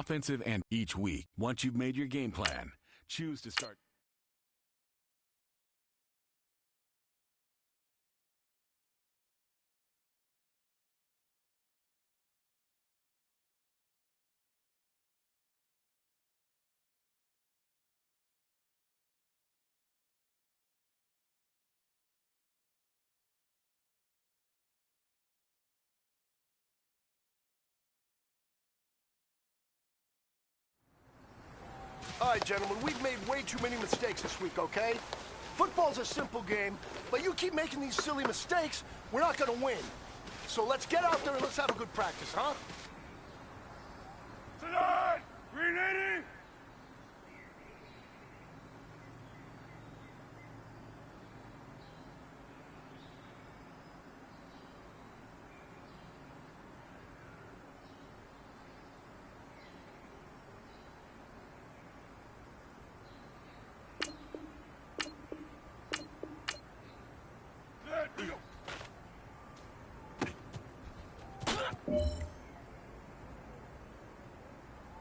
offensive and each week. Once you've made your game plan, choose to start. All right, gentlemen, we've made way too many mistakes this week, okay? Football's a simple game, but you keep making these silly mistakes, we're not gonna win. So let's get out there and let's have a good practice, huh? Tonight, Green 80!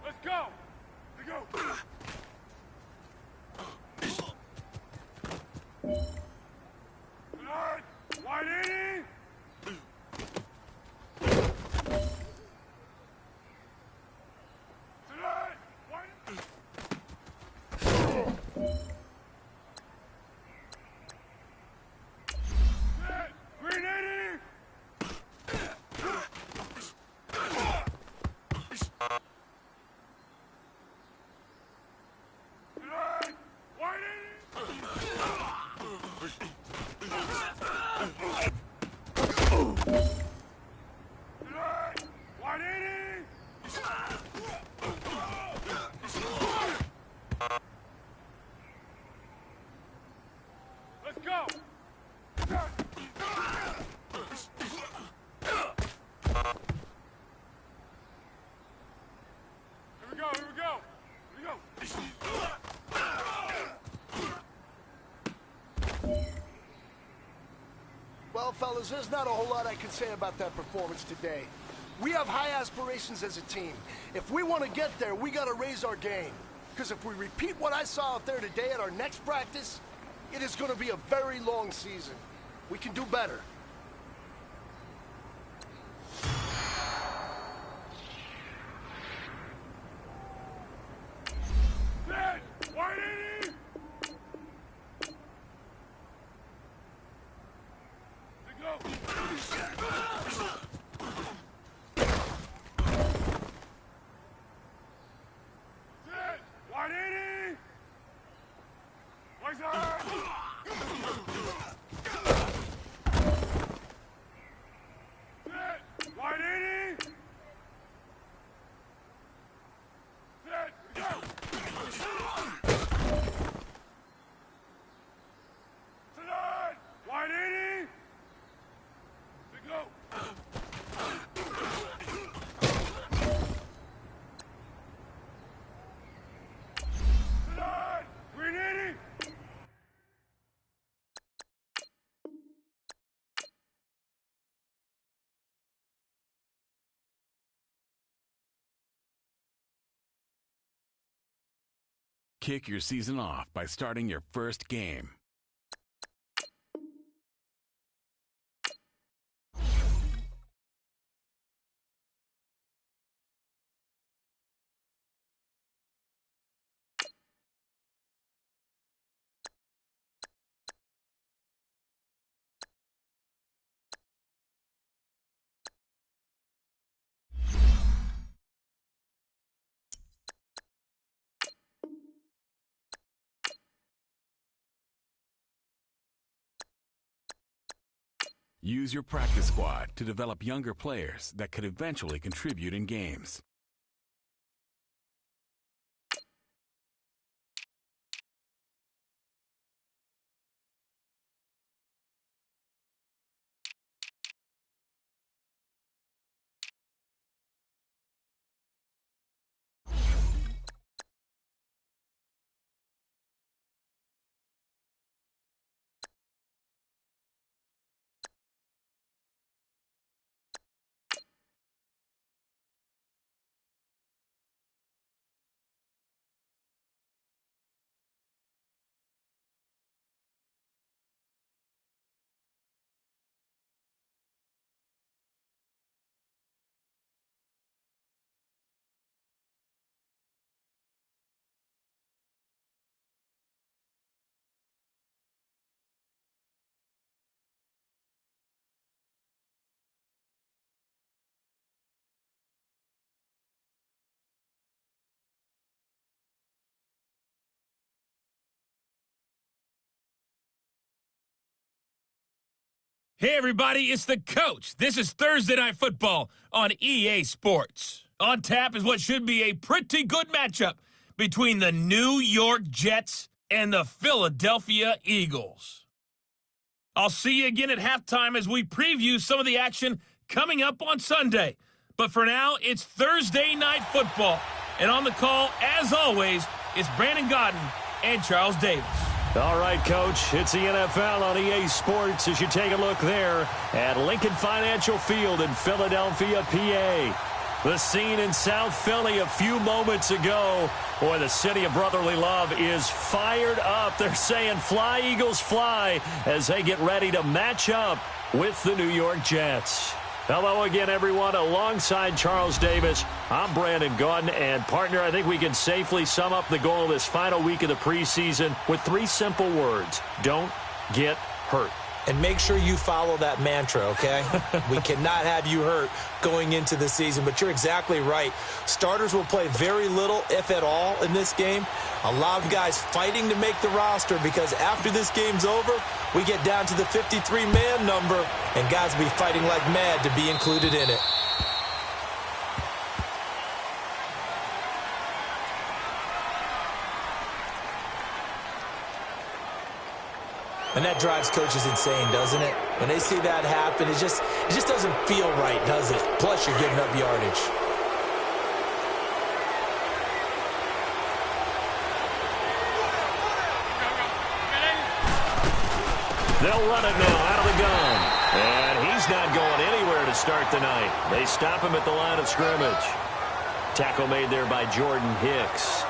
Let's go! Let's go! Tonight, White 80! Tonight, White 80! Green 80! Tonight, White 80! Tonight, White 80! Let's go! Here we go, here we go! Here we go! Well, fellas, there's not a whole lot I can say about that performance today. We have high aspirations as a team. If we want to get there, we got to raise our game. Because if we repeat what I saw out there today at our next practice, it is going to be a very long season. We can do better. Dead! White 80! Let's go! Dead! White 80! White side! Dead! White 80! Dead! Go! Tonight! White 80! Let's go! Tonight! Green 80! Kick your season off by starting your first game. Use your practice squad to develop younger players that could eventually contribute in games. Hey, everybody, it's the coach. This is Thursday Night Football on EA Sports. On tap is what should be a pretty good matchup between the New York Jets and the Philadelphia Eagles. I'll see you again at halftime as we preview some of the action coming up on Sunday. But for now, it's Thursday Night Football. And on the call, as always, it's Brandon Godden and Charles Davis. All right, Coach, it's the NFL on EA Sports as you take a look there at Lincoln Financial Field in Philadelphia, PA. The scene in South Philly a few moments ago. Boy, the city of brotherly love is fired up. They're saying fly, Eagles, fly as they get ready to match up with the New York Jets. Hello again, everyone. Alongside Charles Davis, I'm Brandon Godden. And, partner, I think we can safely sum up the goal of this final week of the preseason with 3 simple words. Don't get hurt. And make sure you follow that mantra, okay? We cannot have you hurt going into the season, but you're exactly right. Starters will play very little, if at all, in this game. A lot of guys fighting to make the roster because after this game's over, we get down to the 53-man number, and guys will be fighting like mad to be included in it. And that drives coaches insane, doesn't it? When they see that happen, it just doesn't feel right, does it? Plus, you're giving up yardage. They'll run it now out of the gun. And he's not going anywhere to start the night. They stop him at the line of scrimmage. Tackle made there by Jordan Hicks.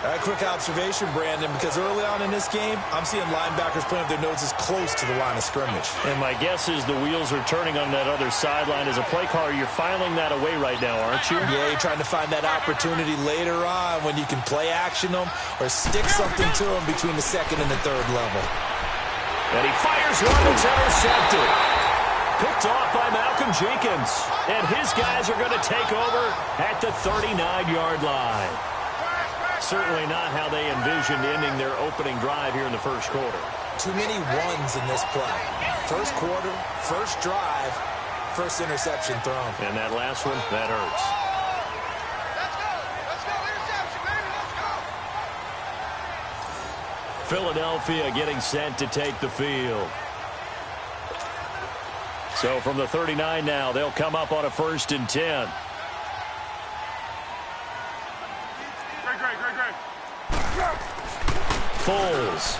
A quick observation, Brandon, because early on in this game, I'm seeing linebackers putting their noses close to the line of scrimmage. And my guess is the wheels are turning on that other sideline. As a play caller, you're filing that away right now, aren't you? Yeah, you're trying to find that opportunity later on when you can play action them or stick something to them between the second and the third level. And he fires one that's intercepted. Picked off by Malcolm Jenkins. And his guys are going to take over at the 39-yard line. Certainly not how they envisioned ending their opening drive here in the first quarter. Too many ones in this play. First quarter, first drive, first interception thrown. And that last one, that hurts. Let's go. Philadelphia getting set to take the field. So from the 39 now, they'll come up on a 1st and 10. Foles.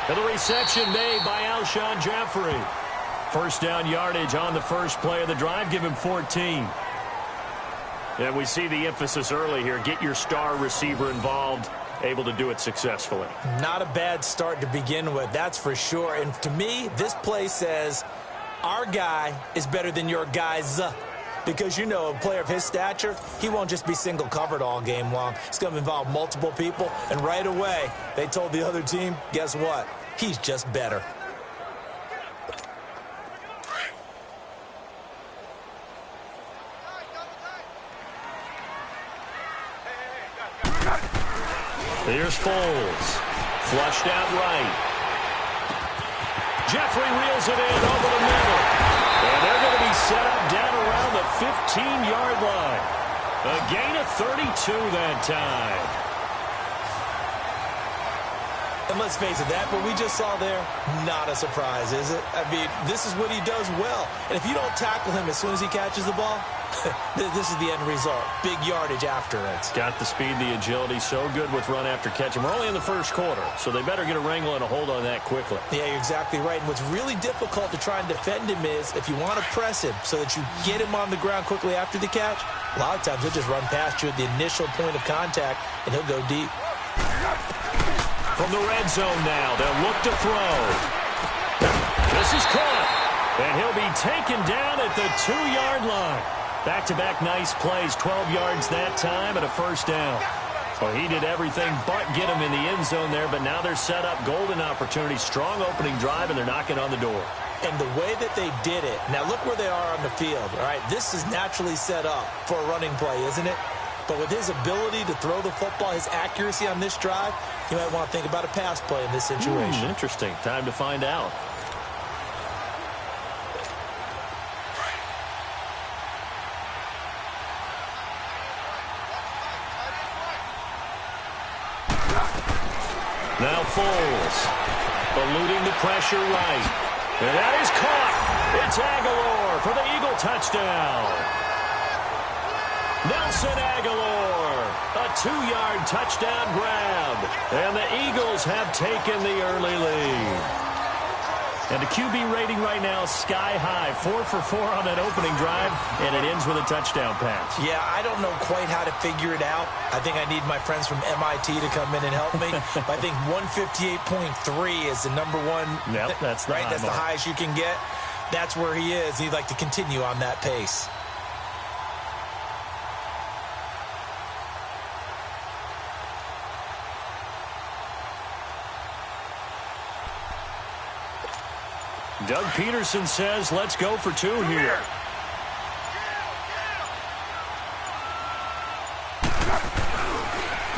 And the reception made by Alshon Jeffrey. First down yardage on the first play of the drive. Give him 14. And we see the emphasis early here. Get your star receiver involved. Able to do it successfully. Not a bad start to begin with, that's for sure. And to me, this play says our guy is better than your guys. Because, you know, a player of his stature, he won't just be single covered all game long. It's going to involve multiple people. And right away, they told the other team, guess what? He's just better. Here's Foles. Flushed out right. Jeffrey reels it in over the middle. And they're going to be set up down around the 15-yard line. A gain of 32 that time. And let's face it, that what we just saw there, not a surprise, is it? I mean, this is what he does well. And if you don't tackle him as soon as he catches the ball, this is the end result. Big yardage afterwards. Got the speed, the agility, so good with run after catch. And we're only in the first quarter, so they better get a wrangle and a hold on that quickly. Yeah, you're exactly right. And what's really difficult to try and defend him is if you want to press him so that you get him on the ground quickly after the catch, a lot of times he'll just run past you at the initial point of contact, and he'll go deep. From the red zone now, they'll look to throw. This is caught, and he'll be taken down at the 2-yard line. Back-to-back nice plays, 12 yards that time, and a first down. Well, he did everything but get him in the end zone there, but now they're set up, golden opportunity, strong opening drive, and they're knocking on the door. And the way that they did it, now look where they are on the field, all right? This is naturally set up for a running play, isn't it? But with his ability to throw the football, his accuracy on this drive, you might want to think about a pass play in this situation. Interesting. Time to find out. Now Foles, eluding the pressure right. And that is caught. It's Aguilar for the Eagle touchdown. Nelson Aguilar, a 2-yard touchdown grab. And the Eagles have taken the early lead. And the QB rating right now is sky high. 4 for 4 on that opening drive, and it ends with a touchdown pass. Yeah, I don't know quite how to figure it out. I think I need my friends from MIT to come in and help me. But I think 158.3 is the number one. Yep, that's the right. That's the highest you can get. That's where he is. He'd like to continue on that pace. Doug Peterson says, let's go for 2 here.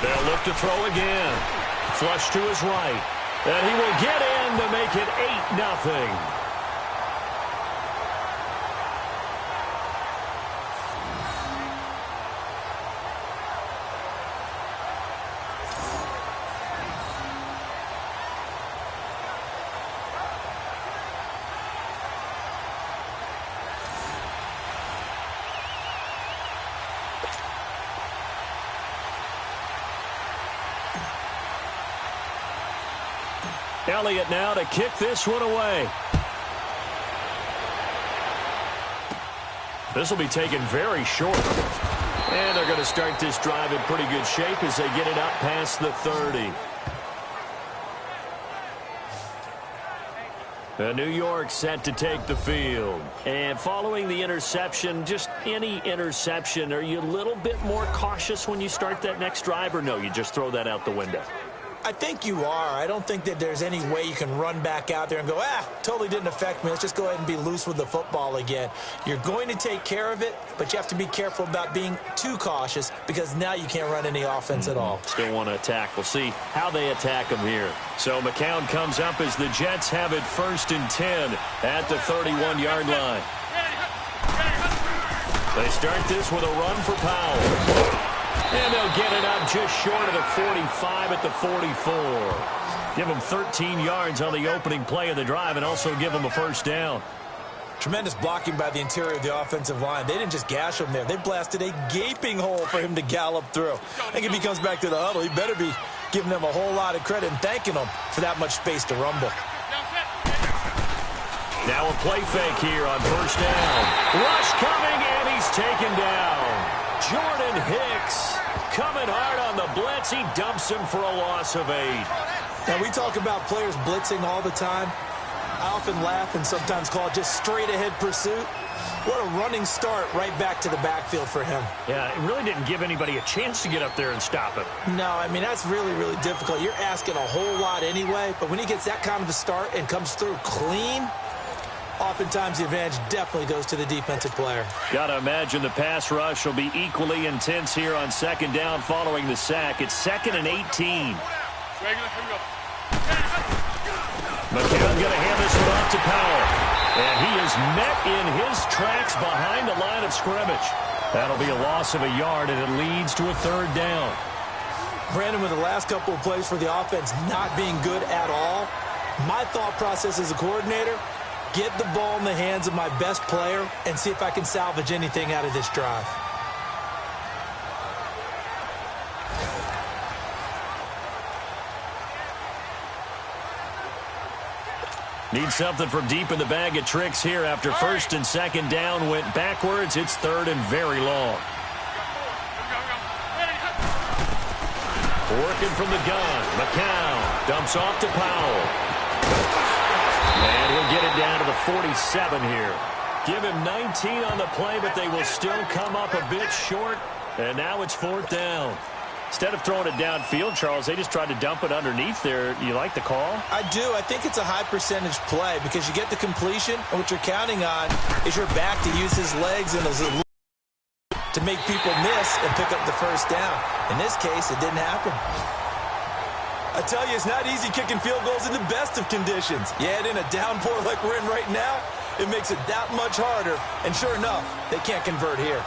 They'll look to throw again. Flush to his right. And he will get in to make it 8-0. Elliott now to kick this one away. This will be taken very short. And they're going to start this drive in pretty good shape as they get it up past the 30. New York set to take the field. And following the interception, just any interception, are you a little bit more cautious when you start that next drive, or no, you just throw that out the window? I think you are. I don't think that there's any way you can run back out there and go, totally didn't affect me. Let's just go ahead and be loose with the football again. You're going to take care of it, but you have to be careful about being too cautious because now you can't run any offense at all. Still want to attack. We'll see how they attack them here. So McCown comes up as the Jets have it 1st and 10 at the 31-yard line. They start this with a run for Powell. And they'll get it up just short of the 45 at the 44. Give them 13 yards on the opening play of the drive and also give them a 1st down. Tremendous blocking by the interior of the offensive line. They didn't just gash him there. They blasted a gaping hole for him to gallop through. I think if he comes back to the huddle, he better be giving them a whole lot of credit and thanking them for that much space to rumble. Now a play fake here on 1st down. Rush coming, and he's taken down. Jordan Hicks coming hard on the blitz. He dumps him for a loss of 8. Now, we talk about players blitzing all the time. I often laugh and sometimes call it just straight-ahead pursuit. What a running start right back to the backfield for him. Yeah, it really didn't give anybody a chance to get up there and stop him. No, I mean, that's really, really difficult. You're asking a whole lot anyway, but when he gets that kind of a start and comes through clean, oftentimes the advantage definitely goes to the defensive player. Got to imagine the pass rush will be equally intense here on 2nd down following the sack. It's 2nd and 18. McCown going to hand this one off to Powell. And he is met in his tracks behind the line of scrimmage. That'll be a loss of a yard, and it leads to a 3rd down. Brandon, with the last couple of plays for the offense not being good at all, my thought process as a coordinator, get the ball in the hands of my best player and see if I can salvage anything out of this drive. Need something from deep in the bag of tricks here after 1st and 2nd down went backwards. It's 3rd and very long. Working from the gun. McCown dumps off to Powell. And he'll get it down to the 47 here. Give him 19 on the play, but they will still come up a bit short. And now it's 4th down. Instead of throwing it downfield, Charles, they just tried to dump it underneath there. You like the call? I do. I think it's a high percentage play because you get the completion, and what you're counting on is your back to use his legs and his to make people miss and pick up the first down. In this case, it didn't happen. I tell you, it's not easy kicking field goals in the best of conditions. Yeah, in a downpour like we're in right now, it makes it that much harder. And sure enough, they can't convert here.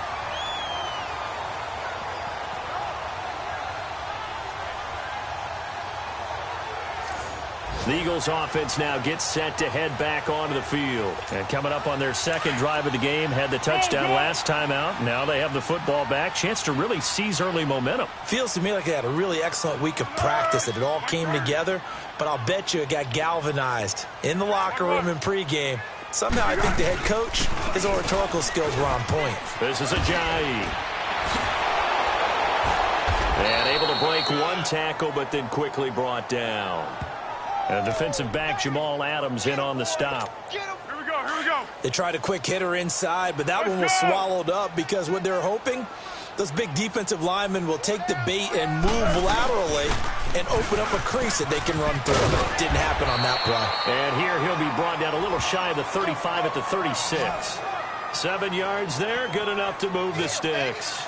The Eagles offense now gets set to head back onto the field. And coming up on their second drive of the game, had the touchdown last time out. Now they have the football back. Chance to really seize early momentum. Feels to me like they had a really excellent week of practice, that it all came together. But I'll bet you it got galvanized in the locker room in pregame. Somehow I think the head coach, his oratorical skills were on point. This is Ajayi. And able to break one tackle, but then quickly brought down. And defensive back Jamal Adams in on the stop. Here we go. They tried a quick hitter inside, but that one was swallowed up because what they're hoping, those big defensive linemen will take the bait and move laterally and open up a crease that they can run through. Didn't happen on that play. And here he'll be brought down a little shy of the 35 at the 36. 7 yards there, good enough to move the sticks.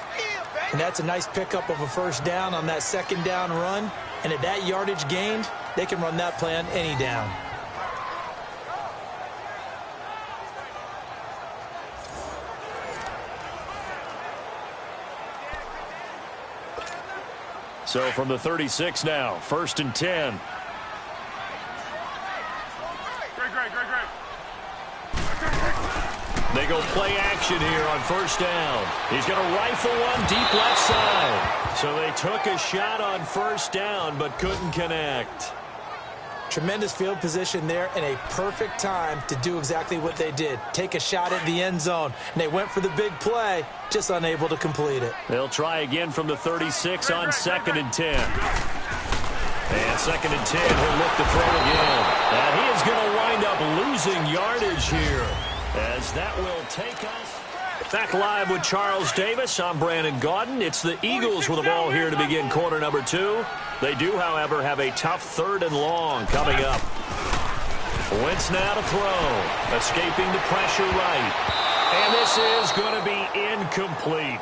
And that's a nice pickup of a first down on that second down run. And at that yardage gained, they can run that play on any down. So from the 36 now, 1st and 10. Great. They go play action here on first down. He's going to rifle one deep left side. So they took a shot on first down but couldn't connect. Tremendous field position there and a perfect time to do exactly what they did. Take a shot at the end zone. And they went for the big play, just unable to complete it. They'll try again from the 36 on 2nd and 10. And 2nd and 10, he'll look to throw again. And he is going to wind up losing yardage here, as that will take us back live with Charles Davis. I'm Brandon Gaudin. It's the Eagles with the ball here to begin quarter number 2. They do, however, have a tough 3rd and long coming up. Wentz now to throw. Escaping the pressure right. And this is going to be incomplete.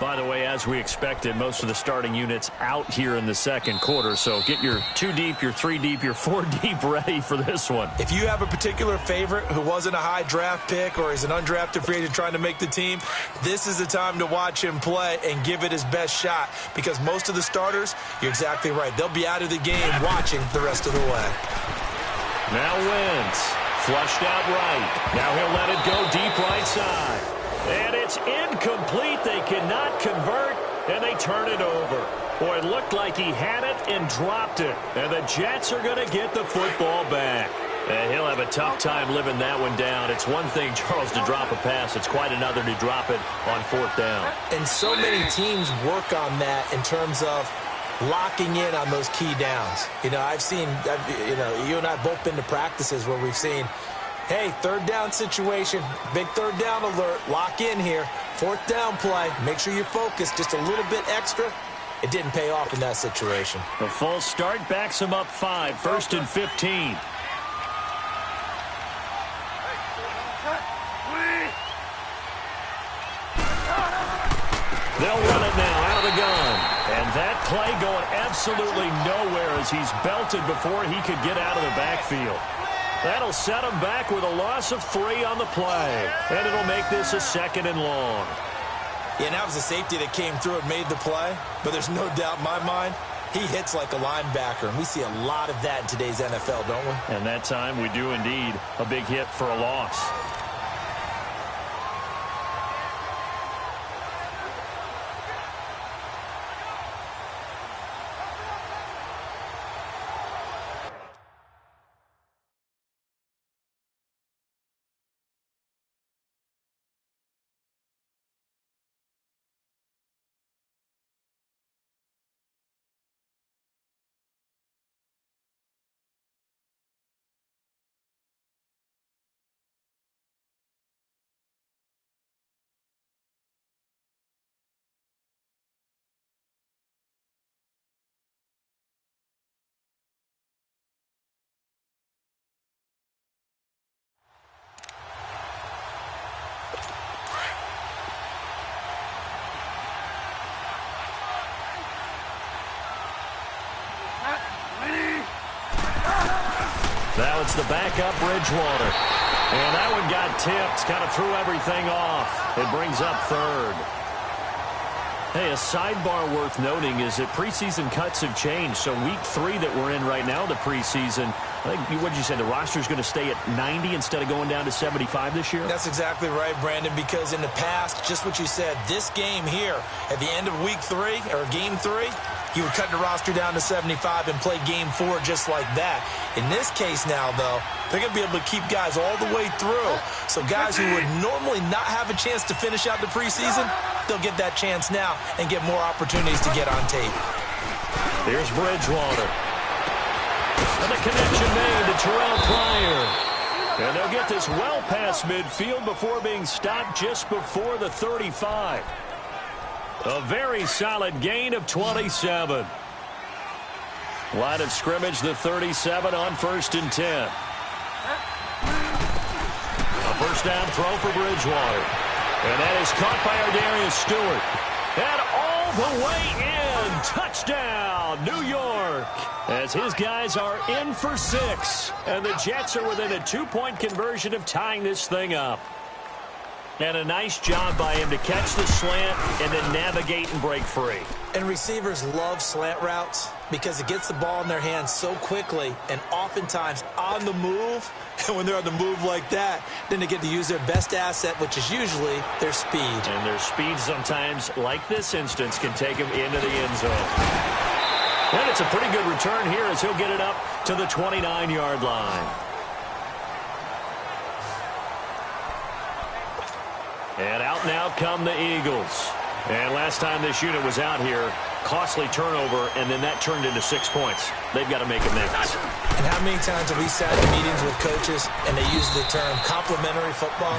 By the way, as we expected, most of the starting units out here in the second quarter. So get your 2 deep, your 3 deep, your 4 deep ready for this one. If you have a particular favorite who wasn't a high draft pick or is an undrafted free agent trying to make the team, this is the time to watch him play and give it his best shot. Because most of the starters, you're exactly right, they'll be out of the game watching the rest of the way. Now Wentz, flushed out right. Now he'll let it go deep right side. And it's incomplete. They cannot convert, and they turn it over. Boy, it looked like he had it and dropped it. And the Jets are going to get the football back. And he'll have a tough time living that one down. It's one thing, Charles, to drop a pass. It's quite another to drop it on 4th down. And so many teams work on that in terms of locking in on those key downs. You know, you and I both been to practices where we've seen, hey, 3rd down situation, big 3rd down alert, lock in here, 4th down play, make sure you focus just a little bit extra. It didn't pay off in that situation. The false start backs him up 5, 1st and 15. They'll run it now out of the gun. And that play going absolutely nowhere as he's belted before he could get out of the backfield. That'll set him back with a loss of 3 on the play. And it'll make this a 2nd and long. Yeah, and that was a safety that came through and made the play. But there's no doubt in my mind, he hits like a linebacker. And we see a lot of that in today's NFL, don't we? And that time we do indeed. A big hit for a loss. it's the backup Bridgewater. And that one got tipped, kind of threw everything off. It brings up third. Hey, a sidebar worth noting is that preseason cuts have changed. So week 3 that we're in right now, the preseason, I think, what did you say, the roster's going to stay at 90 instead of going down to 75 this year? That's exactly right, Brandon, because in the past, just what you said, this game here, at the end of week 3, or game 3, you would cut the roster down to 75 and play game 4 just like that. In this case now, though, they're going to be able to keep guys all the way through. So guys who would normally not have a chance to finish out the preseason, they'll get that chance now and get more opportunities to get on tape. Here's Bridgewater. And the connection made to Terrell Pryor. And they'll get this well past midfield before being stopped just before the 35. A very solid gain of 27. Line of scrimmage, the 37 on 1st and 10. A first down throw for Bridgewater. And that is caught by Ardarius Stewart. And all the way in. Touchdown, New York. As his guys are in for 6. And the Jets are within a 2-point conversion of tying this thing up. And a nice job by him to catch the slant and then navigate and break free. And receivers love slant routes because it gets the ball in their hands so quickly and oftentimes on the move. And when they're on the move like that, then they get to use their best asset, which is usually their speed. And their speed sometimes, like this instance, can take them into the end zone. And it's a pretty good return here as he'll get it up to the 29-yard line. And out now come the Eagles. And last time this unit was out here, costly turnover, and then that turned into 6 points. They've got to make amends. And how many times have we sat in meetings with coaches and they use the term complementary football?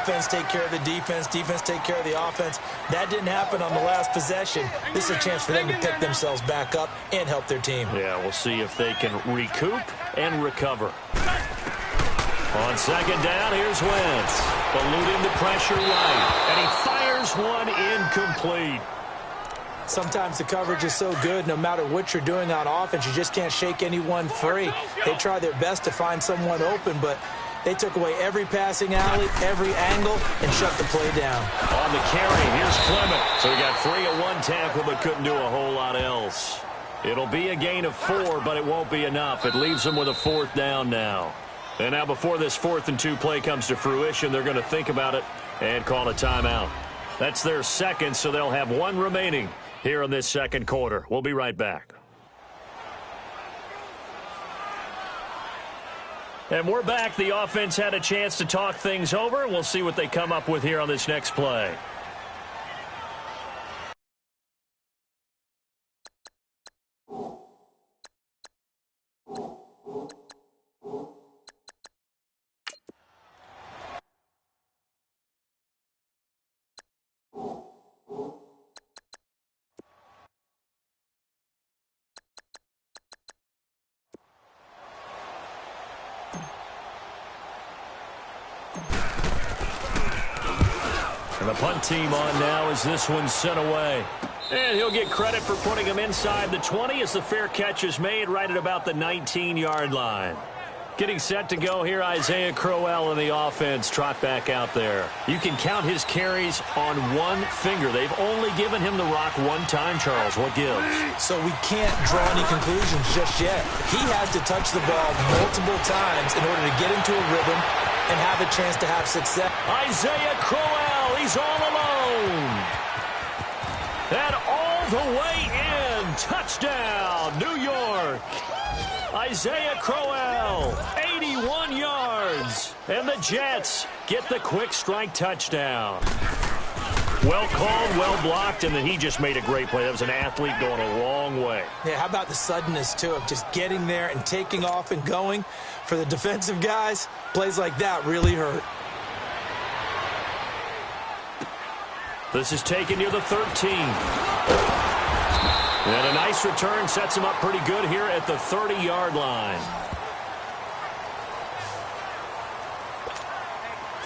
Offense take care of the defense, defense take care of the offense. That didn't happen on the last possession. This is a chance for them to pick themselves back up and help their team. Yeah, we'll see if they can recoup and recover. On second down, here's Wentz. Eluding the pressure right. And he fires one incomplete. Sometimes the coverage is so good, no matter what you're doing on offense, you just can't shake anyone free. They try their best to find someone open, but they took away every passing alley, every angle, and shut the play down. On the carry, here's Clement. So he got free of one tackle, but couldn't do a whole lot else. It'll be a gain of 4, but it won't be enough. It leaves them with a 4th down now. And now before this 4th and 2 play comes to fruition, they're going to think about it and call a timeout. That's their second, so they'll have 1 remaining here in this second quarter. We'll be right back. And we're back. The offense had a chance to talk things over. We'll see what they come up with here on this next play. And the punt team on now as this one's sent away. And he'll get credit for putting him inside the 20 as the fair catch is made right at about the 19-yard line. Getting set to go here, Isaiah Crowell in the offense. Trot back out there. You can count his carries on one finger. They've only given him the rock one time, Charles. What gives? So we can't draw any conclusions just yet. He has to touch the ball multiple times in order to get into a rhythm and have a chance to have success. Isaiah Crowell, he's all alone. And all the way in. Touchdown, New York. Isaiah Crowell, 81 yards. And the Jets get the quick strike touchdown. Well called, well blocked, and then he just made a great play. That was an athlete going a long way. Yeah, how about the suddenness, too, of just getting there and taking off and going? For the defensive guys, plays like that really hurt. This is taken near the 13. And a nice return sets him up pretty good here at the 30-yard line.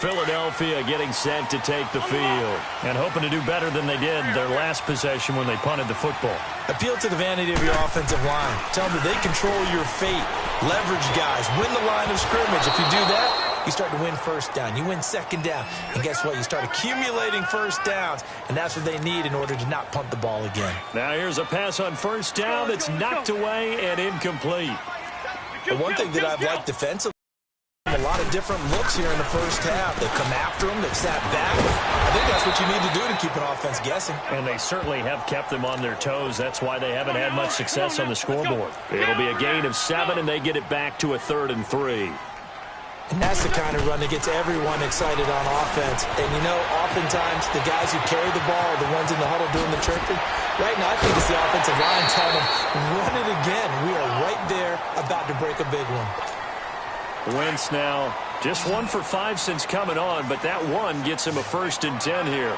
Philadelphia getting set to take the field and hoping to do better than they did their last possession when they punted the football. Appeal to the vanity of your offensive line. Tell them that they control your fate. Leverage guys. Win the line of scrimmage. If you do that, you start to win first down. You win second down. And guess what? You start accumulating first downs. And that's what they need in order to not punt the ball again. Now here's a pass on first down that's knocked away and incomplete. The one thing that I've liked defensively, a lot of different looks here in the first half. They've come after them. They've sat back. I think that's what you need to do to keep an offense guessing. And they certainly have kept them on their toes. That's why they haven't had much success on the scoreboard. It'll be a gain of 7, and they get it back to a 3rd and 3. And that's the kind of run that gets everyone excited on offense. And, you know, oftentimes the guys who carry the ball are the ones in the huddle doing the tricking. Right now, I think it's the offensive line telling them, run it again. We are right there about to break a big one. Wentz now just 1 for 5 since coming on, but that one gets him a 1st and 10 here.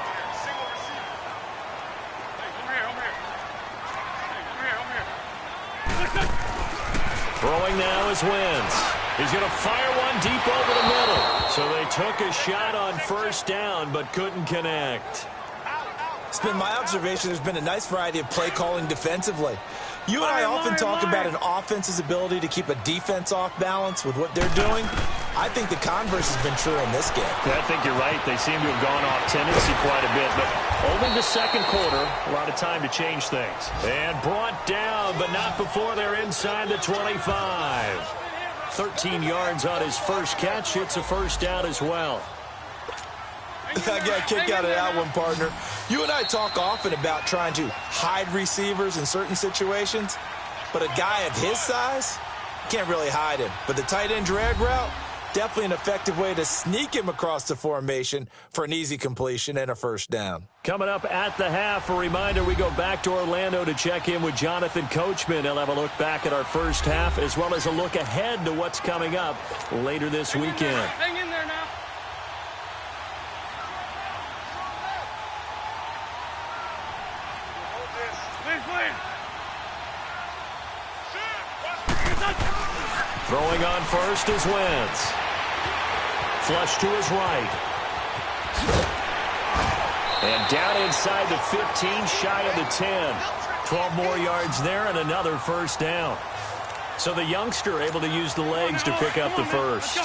Throwing now is Wentz. He's going to fire one deep over the middle. So they took a shot on first down, but couldn't connect. It's been my observation there's been a nice variety of play calling defensively. You and I often talk about an offense's ability to keep a defense off balance with what they're doing. I think the converse has been true in this game. Yeah, I think you're right. They seem to have gone off tendency quite a bit, but only the second quarter, a lot of time to change things. And brought down, but not before they're inside the 25. 13 yards on his first catch. It's a first down as well. I got a kick out of that one, partner. You and I talk often about trying to hide receivers in certain situations, but a guy of his size can't really hide him. But the tight end drag route, definitely an effective way to sneak him across the formation for an easy completion and a first down. Coming up at the half, a reminder, we go back to Orlando to check in with Jonathan Coachman. He'll have a look back at our first half as well as a look ahead to what's coming up later this weekend. Hang in there now. Throwing on first is Wentz. Flush to his right. And down inside the 15, shy of the 10. 12 more yards there and another first down. So the youngster able to use the legs to pick up the first.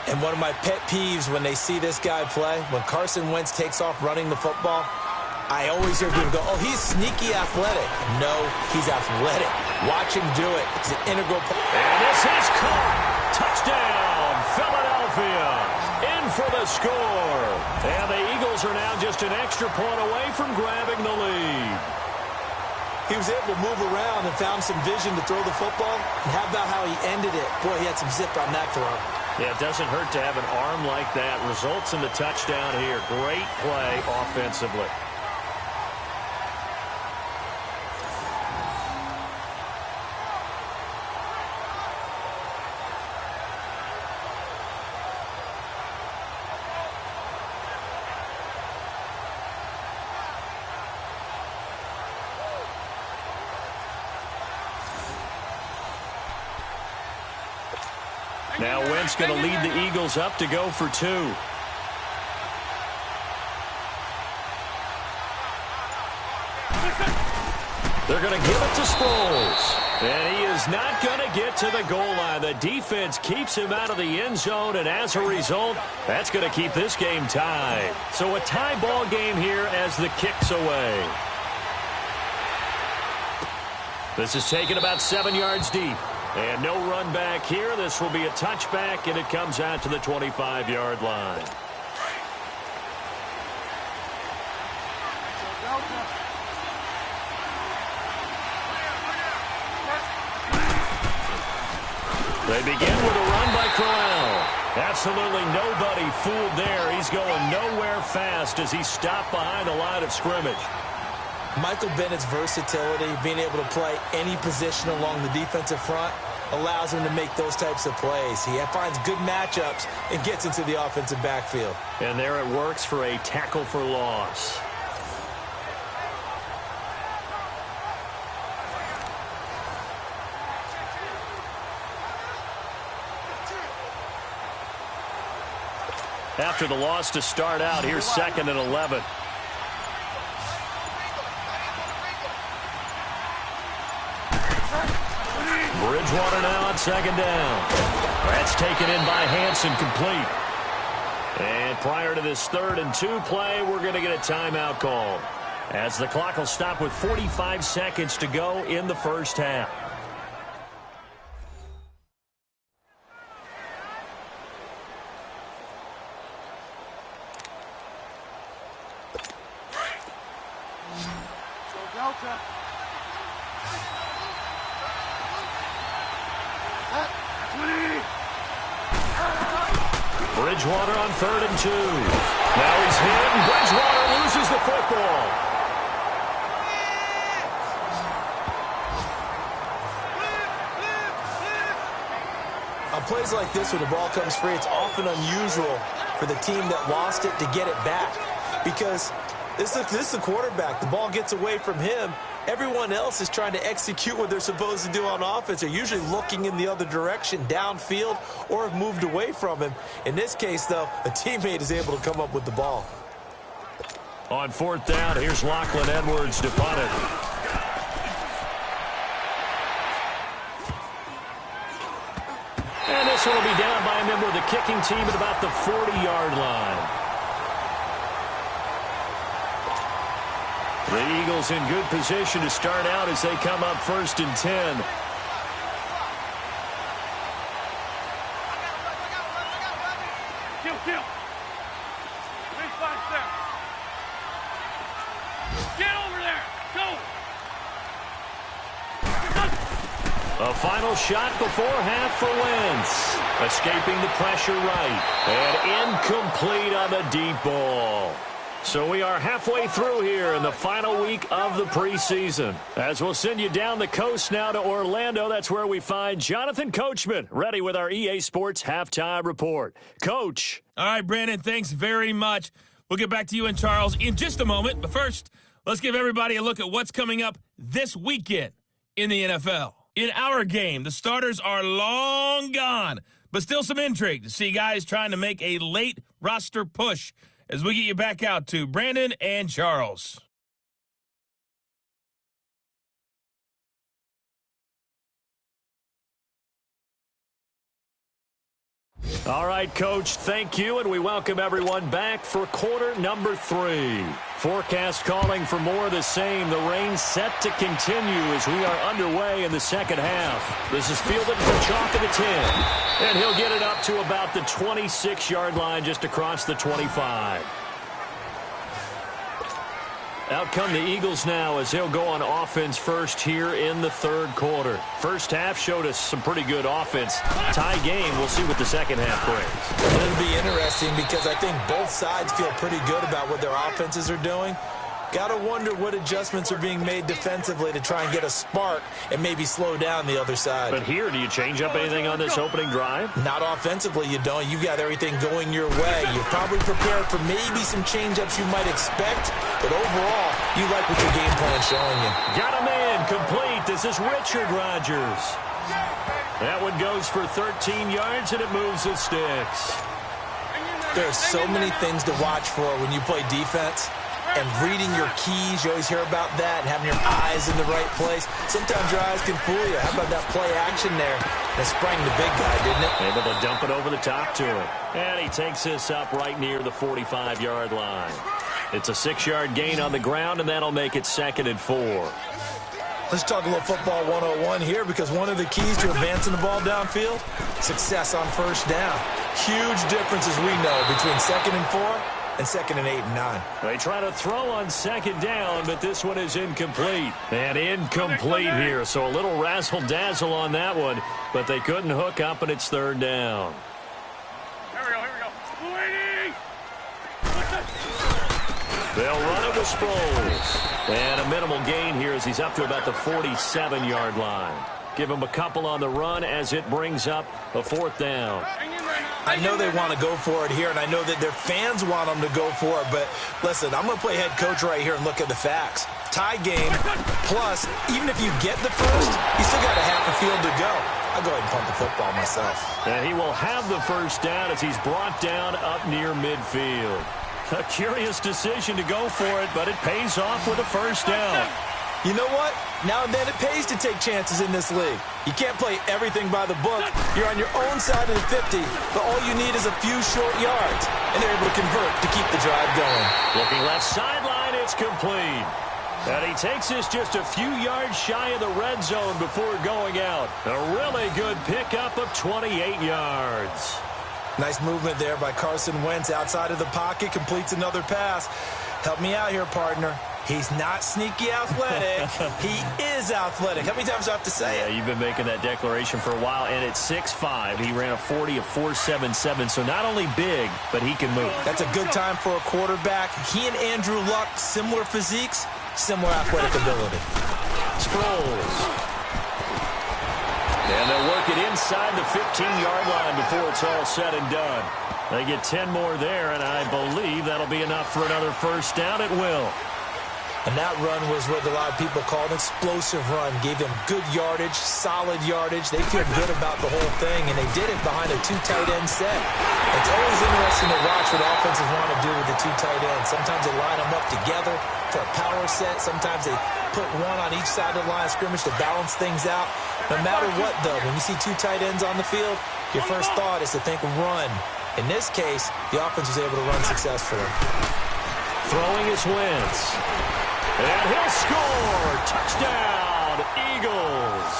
And one of my pet peeves when they see this guy play, when Carson Wentz takes off running the football, I always hear people go, oh, he's sneaky athletic. No, he's athletic. Watch him do it. It's an integral part. And this is caught. Touchdown, Philadelphia. In for the score. And the Eagles are now just an extra point away from grabbing the lead. He was able to move around and found some vision to throw the football. And how about how he ended it? Boy, he had some zip on that throw. Yeah, it doesn't hurt to have an arm like that. Results in the touchdown here. Great play offensively. Now Wentz going to lead the Eagles up to go for 2. They're going to give it to Sproles. And he is not going to get to the goal line. The defense keeps him out of the end zone, and as a result, that's going to keep this game tied. So a tie ball game here as the kick's away. This is taken about 7 yards deep. And no run back here. This will be a touchback, and it comes out to the 25-yard line. They begin with a run by Crowell. Absolutely nobody fooled there. He's going nowhere fast as he stopped behind the line of scrimmage. Michael Bennett's versatility, being able to play any position along the defensive front, allows him to make those types of plays. He finds good matchups and gets into the offensive backfield. And there it works for a tackle for loss. after the loss to start out. Here's 2nd and 11. Bridgewater now on 2nd down. That's taken in by Hansen, complete. And prior to this 3rd and 2 play, we're going to get a timeout call, as the clock will stop with 45 seconds to go in the first half. Bridgewater on 3rd and 2. Now he's hit, and Bridgewater loses the football. On plays like this, when the ball comes free, it's often unusual for the team that lost it to get it back, because this is the quarterback. The ball gets away from him. Everyone else is trying to execute what they're supposed to do on offense. They're usually looking in the other direction, downfield, or have moved away from him. In this case, though, a teammate is able to come up with the ball. On 4th down, here's Lachlan Edwards to punt it. And this one will be down by a member of the kicking team at about the 40-yard line. The Eagles in good position to start out as they come up 1st and 10. Kill. Big 5 step. Get over there. Go. A final shot before half for Wentz. Escaping the pressure right. And incomplete on the deep ball. So we are halfway through here in the final week of the preseason, as we'll send you down the coast now to Orlando. That's where we find Jonathan Coachman, ready with our EA Sports Halftime Report. Coach. All right, Brandon, thanks very much. We'll get back to you and Charles in just a moment. But first, let's give everybody a look at what's coming up this weekend in the NFL. In our game, the starters are long gone, but still some intrigue to see guys trying to make a late roster push as we get you back out to Brandon and Charles. All right, Coach, thank you, and we welcome everyone back for quarter number 3. Forecast calling for more of the same. The rain set to continue as we are underway in the second half. This is fielded for chalk of the 10, and he'll get it up to about the 26-yard line, just across the 25. Out come the Eagles now as they'll go on offense first here in the 3rd quarter. First half showed us some pretty good offense. Tie game. We'll see what the second half brings. It'll be interesting because I think both sides feel pretty good about what their offenses are doing. Got to wonder what adjustments are being made defensively to try and get a spark and maybe slow down the other side. But here, do you change up anything on this opening drive? Not offensively, you don't. You got everything going your way. You're probably prepared for maybe some change-ups you might expect, but overall, you like what your game plan's showing you. Got a man complete. This is Richard Rodgers. That one goes for 13 yards, and it moves the sticks. There's so many things to watch for when you play defense. And reading your keys, you always hear about that, and having your eyes in the right place. Sometimes your eyes can fool you. How about that play action there? That sprang the big guy, didn't it? Able to dump it over the top to him. And he takes this up right near the 45-yard line. It's a 6-yard gain on the ground, and that'll make it 2nd and 4. Let's talk a little football 101 here, because one of the keys to advancing the ball downfield, success on first down. Huge difference, as we know, between 2nd and 4 and 2nd and 8 and 9. They try to throw on 2nd down, but this one is incomplete. And incomplete here, so a little razzle-dazzle on that one, but they couldn't hook up, and it's 3rd down. Here we go. Waiting! They'll run it with Sproles. And a minimal gain here as he's up to about the 47-yard line. Give him a couple on the run as it brings up a 4th down. I know they want to go for it here, and I know that their fans want them to go for it, but listen, I'm going to play head coach right here and look at the facts. Tie game, plus, even if you get the first, you still got a half a field to go. I'll go ahead and punt the football myself. And he will have the first down as he's brought down up near midfield. A curious decision to go for it, but it pays off with a first down. You know what? Now and then it pays to take chances in this league. You can't play everything by the book. You're on your own side of the 50, but all you need is a few short yards. And they're able to convert to keep the drive going. Looking left sideline, it's complete. And he takes this just a few yards shy of the red zone before going out. A really good pickup of 28 yards. Nice movement there by Carson Wentz outside of the pocket. Completes another pass. Help me out here, partner. He's not sneaky athletic. He is athletic. How many times do I have to say it? Yeah, you've been making that declaration for a while. And at 6'5", he ran a 40 of 4.77. So not only big, but he can move. That's a good time for a quarterback. He and Andrew Luck, similar physiques, similar athletic ability. Sproles. And they'll work it inside the 15-yard line before it's all said and done. They get 10 more there, and I believe that'll be enough for another first down. It will. And that run was what a lot of people call an explosive run. Gave them good yardage, solid yardage. They feel good about the whole thing, and they did it behind a two tight end set. It's always interesting to watch what offenses want to do with the two tight ends. Sometimes they line them up together for a power set. Sometimes they put one on each side of the line of scrimmage to balance things out. No matter what, though, when you see two tight ends on the field, your first thought is to think run. In this case, the offense was able to run successfully. Throwing is Wentz. And he'll score! Touchdown, Eagles!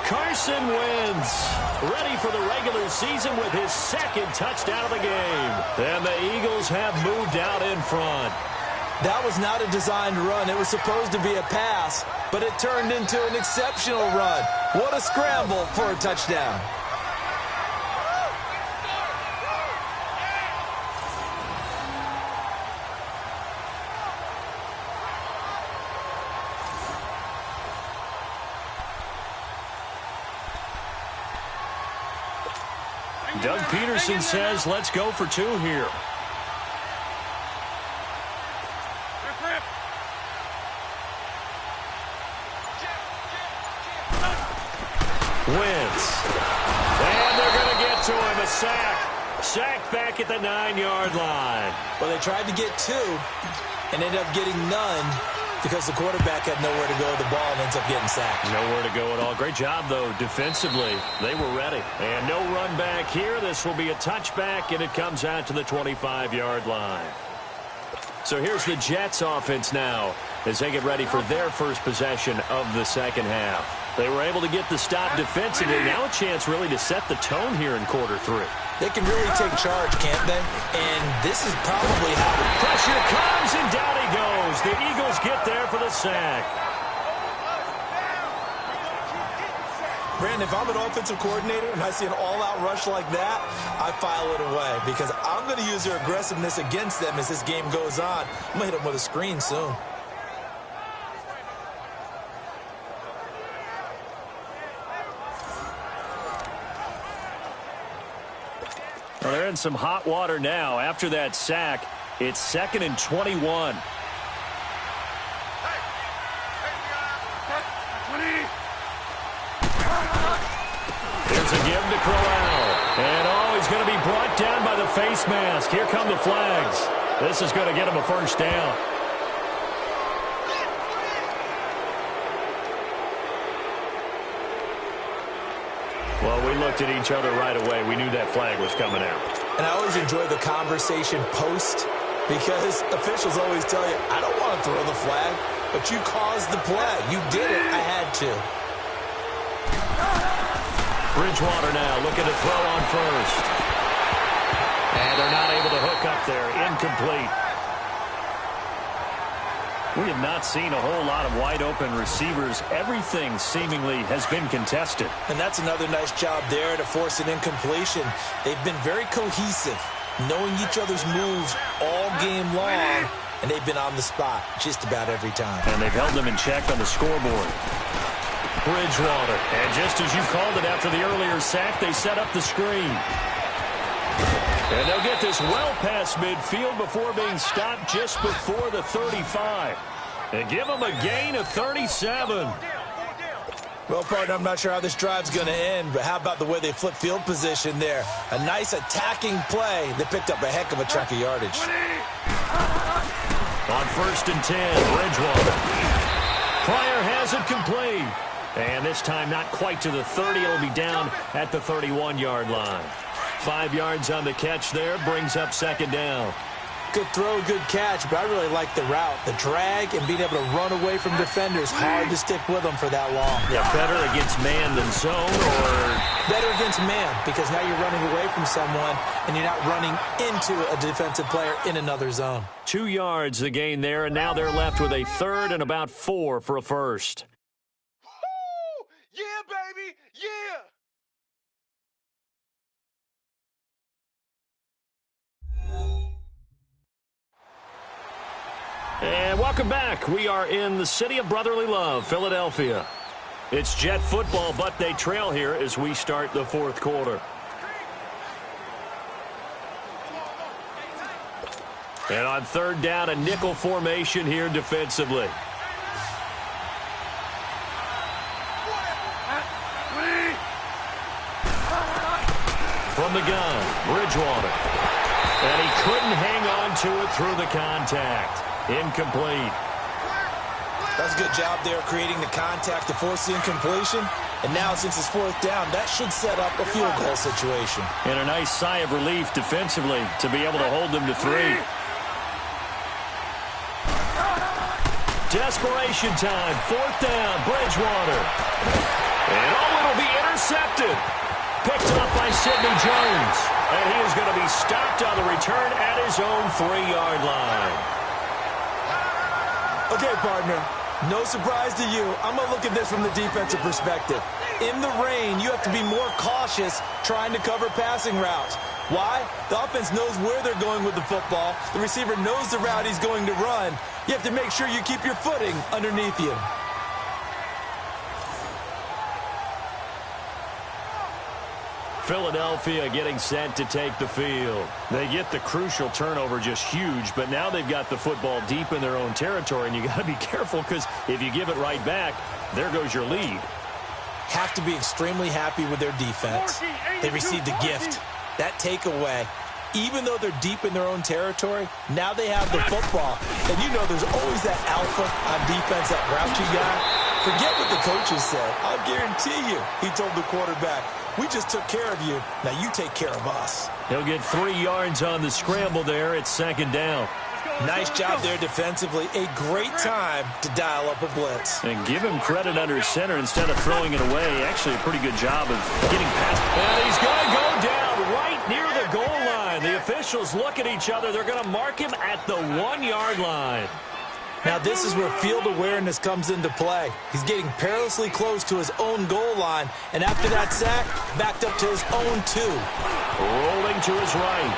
Carson Wentz, ready for the regular season with his second touchdown of the game. And the Eagles have moved out in front. That was not a designed run. It was supposed to be a pass, but it turned into an exceptional run. What a scramble for a touchdown. Doug Peterson says, let's go for two here. Wentz. And they're going to get to him. A sack. Sacked back at the 9-yard line. Well, they tried to get two and ended up getting none because the quarterback had nowhere to go with the ball and ends up getting sacked. Nowhere to go at all. Great job, though, defensively. They were ready. And no run back here. This will be a touchback, and it comes out to the 25-yard line. So here's the Jets offense now as they get ready for their first possession of the second half. They were able to get the stop defensively. Now a chance really to set the tone here in quarter three. They can really take charge, can't they? And this is probably how the pressure comes, and down he goes. The Eagles get there for the sack. Brandon, if I'm an offensive coordinator and I see an all-out rush like that, I file it away because I'm going to use their aggressiveness against them as this game goes on. I'm going to hit them with a screen soon. Well, they're in some hot water now. After that sack, it's 2nd and 21. There's a give to Crowell. And, he's going to be brought down by the face mask. Here come the flags. This is going to get him a first down. Well, we looked at each other right away. We knew that flag was coming out. And I always enjoy the conversation post because officials always tell you, I don't want to throw the flag, but you caused the play. You did it. I had to. Bridgewater now looking to throw on first. And they're not able to hook up there. Incomplete. We have not seen a whole lot of wide-open receivers. Everything seemingly has been contested. And that's another nice job there to force an incompletion. They've been very cohesive, knowing each other's moves all game long, and they've been on the spot just about every time. And they've held them in check on the scoreboard. Bridgewater. And just as you called it after the earlier sack, they set up the screen. And they'll get this well past midfield before being stopped just before the 35. And give them a gain of 37. Well, partner, I'm not sure how this drive's going to end, but how about the way they flip field position there? A nice attacking play. They picked up a heck of a chunk of yardage. On 1st and 10, Bridgewater. Pryor has it complete. And this time not quite to the 30. It'll be down at the 31-yard line. 5 yards on the catch there, brings up 2nd down. Good throw, good catch, but I really like the route. The drag and being able to run away from defenders, hard to stick with them for that long. Yeah, better against man than zone, or? Better against man, because now you're running away from someone and you're not running into a defensive player in another zone. 2 yards the gain there, and now they're left with a 3rd and about 4 for a first. Woo! Yeah, baby! Yeah! And welcome back. We are in the city of brotherly love, Philadelphia. It's Jet football, but they trail here as we start the 4th quarter. And on 3rd down, a nickel formation here defensively. From the gun, Bridgewater. And he couldn't hang on to it through the contact. Incomplete. That's a good job there creating the contact to force the incompletion. And now since it's 4th down, that should set up a field goal situation. And a nice sigh of relief defensively to be able to hold them to 3. Desperation time. 4th down, Bridgewater. And it'll be intercepted. Picked up by Sidney Jones. And he is going to be stopped on the return at his own 3-yard line. Okay, partner, no surprise to you. I'm going to look at this from the defensive perspective. In the rain, you have to be more cautious trying to cover passing routes. Why? The offense knows where they're going with the football. The receiver knows the route he's going to run. You have to make sure you keep your footing underneath you. Philadelphia getting set to take the field. They get the crucial turnover, just huge, but now they've got the football deep in their own territory, and you got to be careful because if you give it right back, there goes your lead. Have to be extremely happy with their defense. They received a gift. That takeaway, even though they're deep in their own territory, now they have the football. And you know there's always that alpha on defense, that grouchy guy. Forget what the coaches said. I'll guarantee you, he told the quarterback, we just took care of you. Now you take care of us. He'll get 3 yards on the scramble there. It's 2nd down. Nice job there defensively. A great time to dial up a blitz. And give him credit under center instead of throwing it away. Actually, a pretty good job of getting past. And he's going to go down right near the goal line. The officials look at each other. They're going to mark him at the 1-yard line. Now this is where field awareness comes into play. He's getting perilously close to his own goal line, and after that sack, backed up to his own 2. Rolling to his right.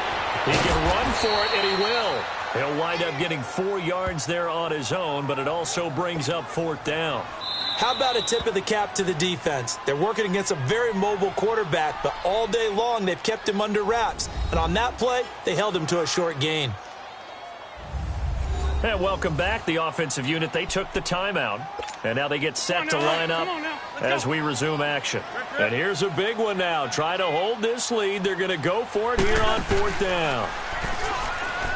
He can run for it, and he will. He'll wind up getting 4 yards there on his own, but it also brings up 4th down. How about a tip of the cap to the defense? They're working against a very mobile quarterback, but all day long they've kept him under wraps. And on that play, they held him to a short gain. And welcome back, the offensive unit. They took the timeout, and now they get set to line up as we resume action. And here's a big one now. Try to hold this lead. They're going to go for it here on 4th down.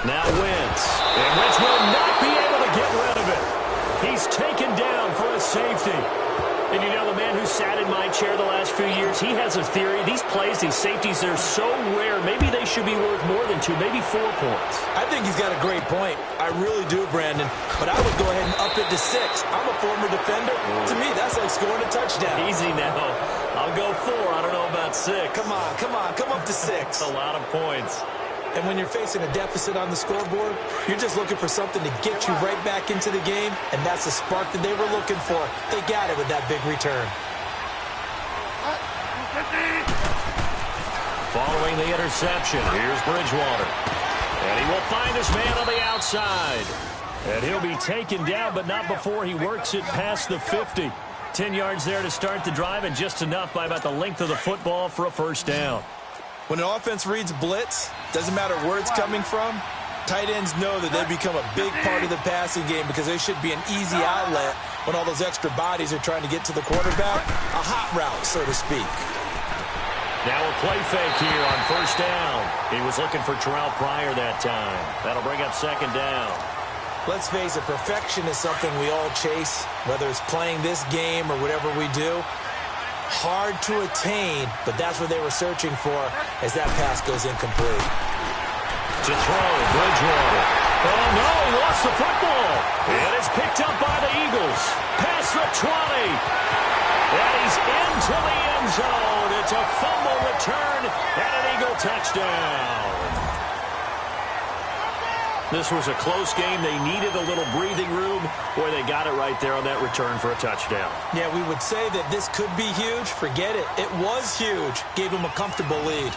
Now Wentz. And Wentz will not be able to get rid of it. He's taken down for a safety. And you know, the man who sat in my chair the last few years, he has a theory. These plays, these safeties, they're so rare. Maybe they should be worth more than 2, maybe 4 points. I think he's got a great point. I really do, Brandon. But I would go ahead and up it to 6. I'm a former defender. To me, that's like scoring a touchdown. Easy now. I'll go 4. I don't know about 6. Come on. Come up to 6. That's a lot of points. And when you're facing a deficit on the scoreboard, you're just looking for something to get you right back into the game, and that's the spark that they were looking for. They got it with that big return. Following the interception, here's Bridgewater. And he will find his man on the outside. And he'll be taken down, but not before he works it past the 50. 10 yards there to start the drive, and just enough by about the length of the football for a 1st down. When an offense reads blitz, doesn't matter where it's coming from, Tight ends know that they become a big part of the passing game because they should be an easy outlet when all those extra bodies are trying to get to the quarterback. A hot route, so to speak. Now a play fake here on first down. He was looking for Terrell Pryor that time. That'll bring up second down. Let's face it, perfection is something we all chase, whether it's playing this game or whatever we do. Hard to attain, but that's what they were searching for as that pass goes incomplete. To throw, Bridgewater. Oh, no, he lost the football. And it's picked up by the Eagles. Past the 20. And he's into the end zone. It's a fumble return and an Eagle touchdown. This was a close game. They needed a little breathing room. Boy, they got it right there on that return for a touchdown. Yeah, we would say that this could be huge. Forget it. It was huge. Gave them a comfortable lead.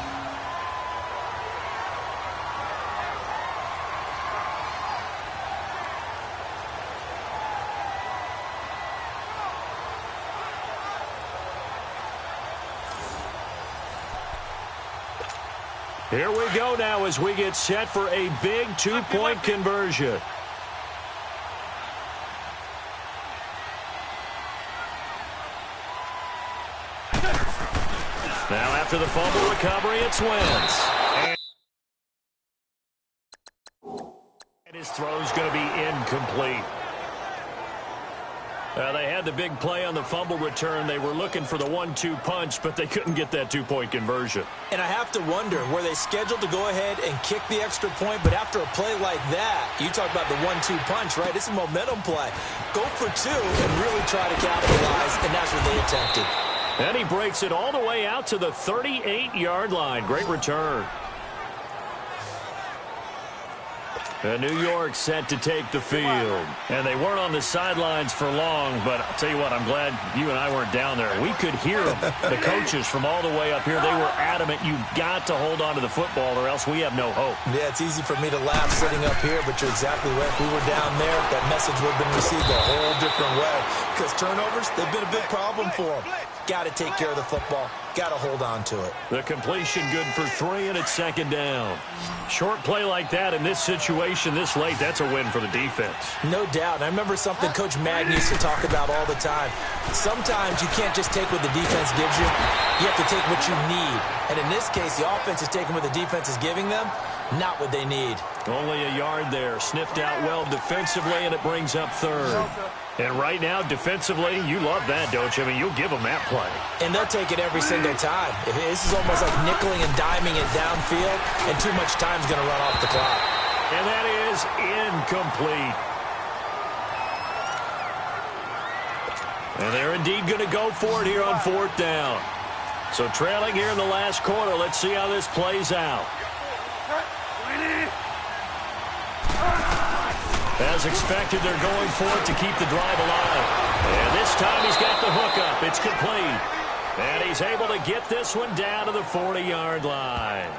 Here we go now as we get set for a big two-point conversion. Now after the fumble recovery, it's Wentz. And his throw's going to be incomplete. They had the big play on the fumble return. They were looking for the 1-2 punch, but they couldn't get that two-point conversion. And I have to wonder, were they scheduled to go ahead and kick the extra point? But after a play like that, you talk about the 1-2 punch, right? It's a momentum play. Go for two and really try to capitalize, and that's what they attempted. And he breaks it all the way out to the 38-yard line. Great return. And New York set to take the field. And they weren't on the sidelines for long, but I'll tell you what, I'm glad you and I weren't down there. We could hear them. The coaches from all the way up here, they were adamant, you've got to hold on to the football or else we have no hope. Yeah, it's easy for me to laugh sitting up here, but you're exactly right. If we were down there, that message would have been received a whole different way. Because turnovers, they've been a big problem for them. Got to take care of the football. Got to hold on to it. The completion good for 3, and it's second down. Short play like that in this situation this late, that's a win for the defense. No doubt. And I remember something Coach Madden used to talk about all the time. Sometimes you can't just take what the defense gives you. You have to take what you need. And in this case, the offense is taking what the defense is giving them, not what they need. Only a yard there. Sniffed out well defensively, and it brings up third. And right now, defensively, you love that, don't you? I mean, you'll give them that play. And they'll take it every single time. This is almost like nickeling and diming it downfield, and too much time's going to run off the clock. And that is incomplete. And they're indeed going to go for it here on fourth down. So trailing here in the last quarter, let's see how this plays out. As expected, they're going for it to keep the drive alive. And this time he's got the hook up. It's complete. And he's able to get this one down to the 40-yard line.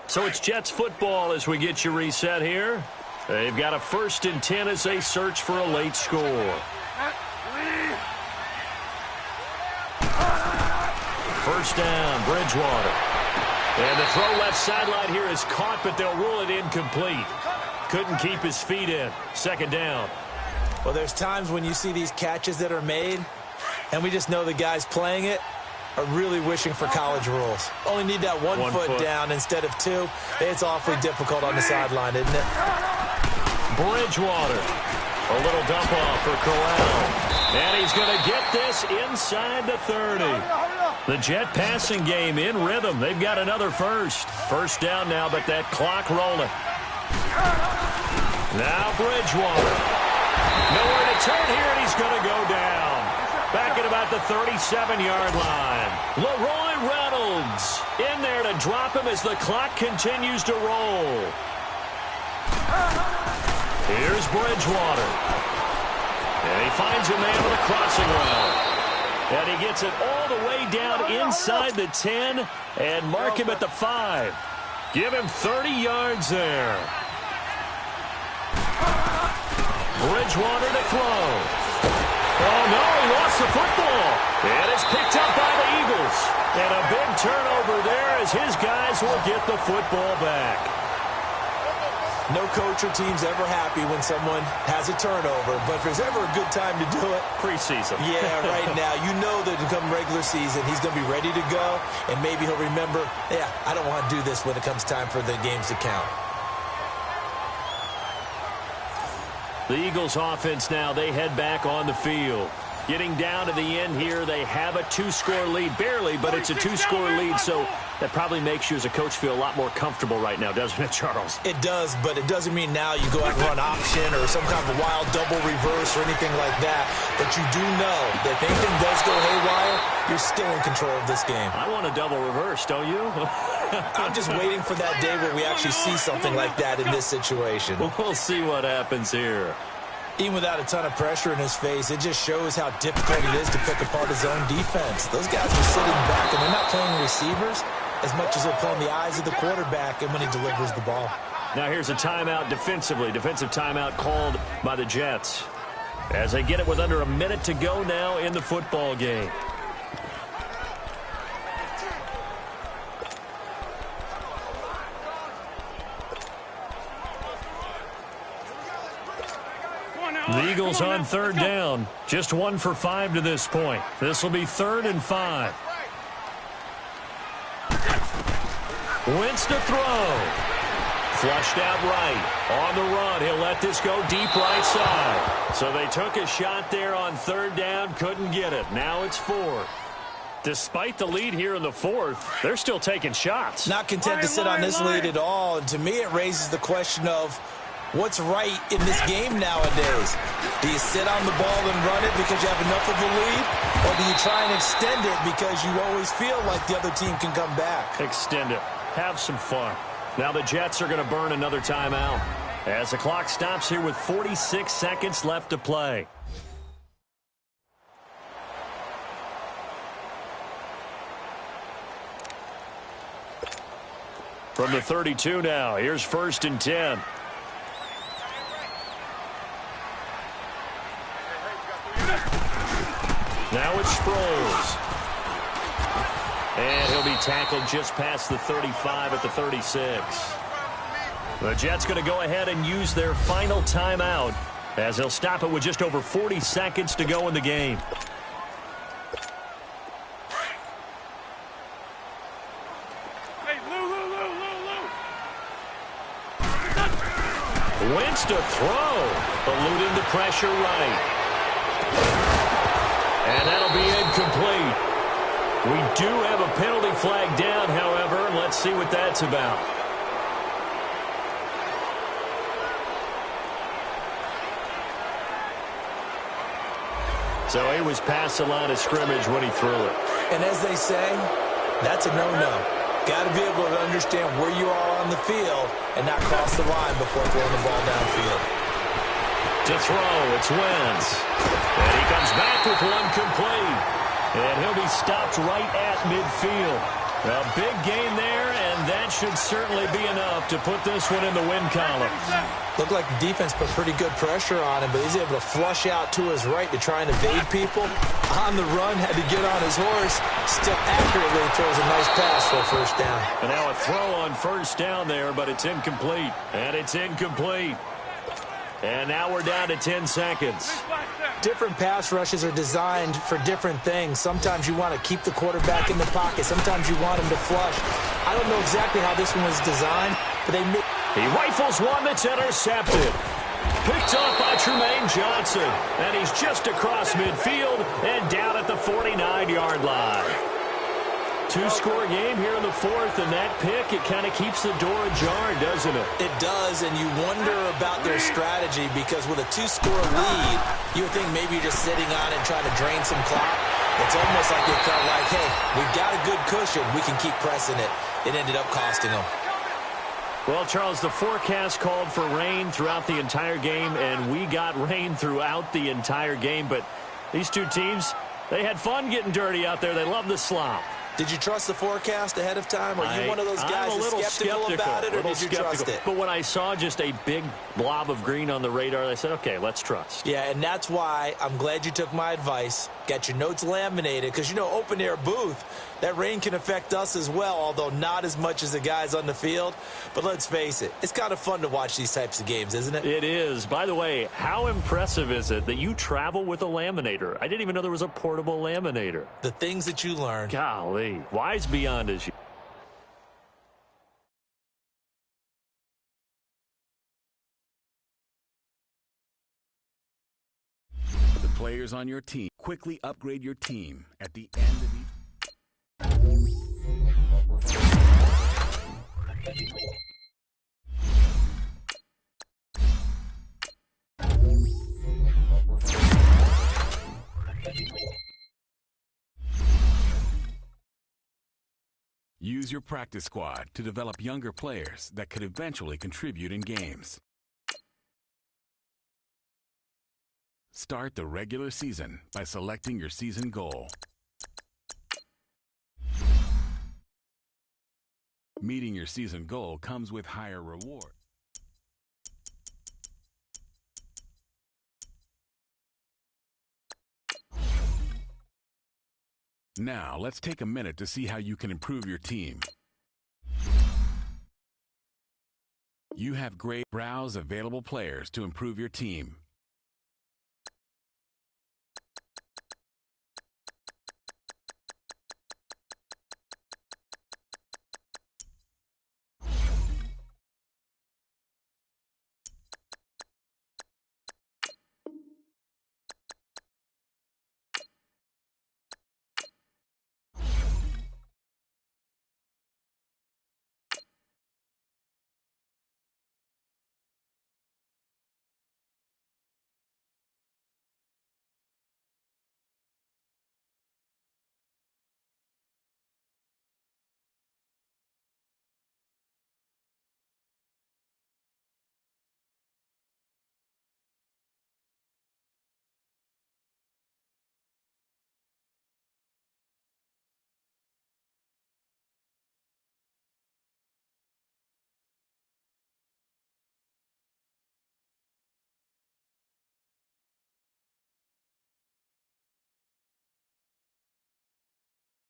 So it's Jets football as we get you reset here. They've got a 1st and 10 as they search for a late score. First down, Bridgewater. And the throw left sideline here is caught, but they'll rule it incomplete. Couldn't keep his feet in. Second down. Well, there's times when you see these catches that are made, and we just know the guys playing it are really wishing for college rules. Only need that one foot down instead of two. It's awfully difficult on the sideline, isn't it? Bridgewater. A little dump off for Corral. And he's going to get this inside the 30. The Jet passing game in rhythm. They've got another first. First down now, but that clock rolling. Now Bridgewater. Nowhere to turn here, and he's going to go down. Back at about the 37-yard line. Leroy Reynolds in there to drop him as the clock continues to roll. Here's Bridgewater. And he finds a man with a crossing route. And he gets it all the way down inside the 10 and mark him at the 5. Give him 30 yards there. Bridgewater to throw. Oh, no, he lost the football. And it's picked up by the Eagles. And a big turnover there as his guys will get the football back. No coach or team's ever happy when someone has a turnover, but if there's ever a good time to do it, preseason. Yeah, right now. You know that come regular season, he's going to be ready to go, and maybe he'll remember, yeah, I don't want to do this when it comes time for the games to count. The Eagles offense now, they head back on the field. Getting down to the end here, they have a 2-score lead. Barely, but it's a 2-score lead, so that probably makes you as a coach feel a lot more comfortable right now, doesn't it, Charles? It does, but it doesn't mean now you go out and run option or some kind of wild double reverse or anything like that. But you do know that if anything does go haywire, you're still in control of this game. I want a double reverse, don't you? I'm just waiting for that day where we actually see something like that in this situation. We'll see what happens here. Even without a ton of pressure in his face, it just shows how difficult it is to pick apart his own defense. Those guys are sitting back, and they're not playing receivers as much as they're playing the eyes of the quarterback and when he delivers the ball. Now here's a timeout defensively. Defensive timeout called by the Jets. As they get it with under a minute to go now in the football game. The Eagles on third down. Just 1 for 5 to this point. This will be 3rd and 5. Wentz to throw. Flushed out right. On the run. He'll let this go deep right side. So they took a shot there on 3rd down. Couldn't get it. Now it's 4th. Despite the lead here in the 4th, they're still taking shots. Not content to sit on this lead at all. And to me, it raises the question of what's right in this game nowadays? Do you sit on the ball and run it because you have enough of a lead? Or do you try and extend it because you always feel like the other team can come back? Extend it. Have some fun. Now the Jets are going to burn another timeout as the clock stops here with 46 seconds left to play. From the 32 now, here's 1st and 10. Now it's Sproles. And he'll be tackled just past the 35 at the 36. The Jets going to go ahead and use their final timeout as they'll stop it with just over 40 seconds to go in the game. Wentz to throw. Eluding the pressure right. And that'll be incomplete. We do have a penalty flag down, however. Let's see what that's about. So he was past the line of scrimmage when he threw it. And as they say, that's a no-no. Got to be able to understand where you are on the field and not cross the line before throwing the ball downfield. To throw, it's Wentz. And he comes back with one complete. And he'll be stopped right at midfield. A big gain there, and that should certainly be enough to put this one in the win column. Looked like the defense put pretty good pressure on him, but he's able to flush out to his right to try and evade people. On the run, had to get on his horse. Still accurately throws a nice pass for a 1st down. And now a throw on 1st down there, but it's incomplete. And it's incomplete. And now we're down to 10 seconds. Different pass rushes are designed for different things. Sometimes you want to keep the quarterback in the pocket. Sometimes you want him to flush. I don't know exactly how this one was designed, but they made... He rifles one that's intercepted. Picked off by Tremaine Johnson. And he's just across midfield and down at the 49-yard line. 2-score game here in the 4th, and that pick, it kind of keeps the door ajar, doesn't it? It does, and you wonder about their strategy because with a 2-score lead, you would think maybe you're just sitting on it trying to drain some clock. It's almost like they felt like, hey, we've got a good cushion. We can keep pressing it. It ended up costing them. Well, Charles, the forecast called for rain throughout the entire game, and we got rain throughout the entire game. But these two teams, they had fun getting dirty out there. They love the slop. Did you trust the forecast ahead of time? Are you one of those guys that's skeptical about it, or did you trust it? But when I saw just a big blob of green on the radar, I said, okay, let's trust. Yeah, and that's why I'm glad you took my advice. Got your notes laminated, because, you know, open-air booth, that rain can affect us as well, although not as much as the guys on the field. But let's face it, it's kind of fun to watch these types of games, isn't it? It is. By the way, how impressive is it that you travel with a laminator? I didn't even know there was a portable laminator. The things that you learn. Golly, wise beyond his years. The players on your team quickly upgrade your team at the end of each. Use your practice squad to develop younger players that could eventually contribute in games. Start the regular season by selecting your season goal. Meeting your season goal comes with higher reward. Now, let's take a minute to see how you can improve your team. You have great browse available players to improve your team.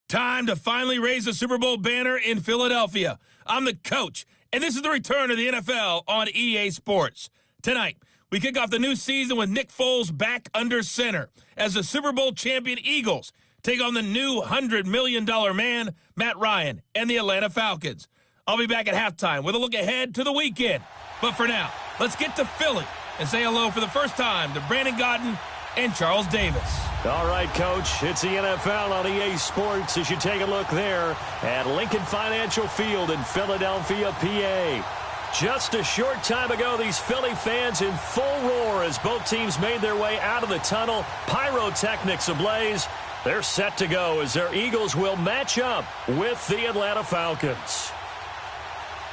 Time to finally raise the Super Bowl banner in Philadelphia. I'm the coach, and this is the return of the NFL on EA Sports. Tonight, we kick off the new season with Nick Foles back under center as the Super Bowl champion Eagles take on the new $100 million man, Matt Ryan, and the Atlanta Falcons. I'll be back at halftime with a look ahead to the weekend. But for now, let's get to Philly and say hello for the first time to Brandon Gaudin and Charles Davis. All right, Coach, it's the NFL on EA Sports as you take a look there at Lincoln Financial Field in Philadelphia, PA. Just a short time ago, these Philly fans in full roar as both teams made their way out of the tunnel. Pyrotechnics ablaze. They're set to go as their Eagles will match up with the Atlanta Falcons.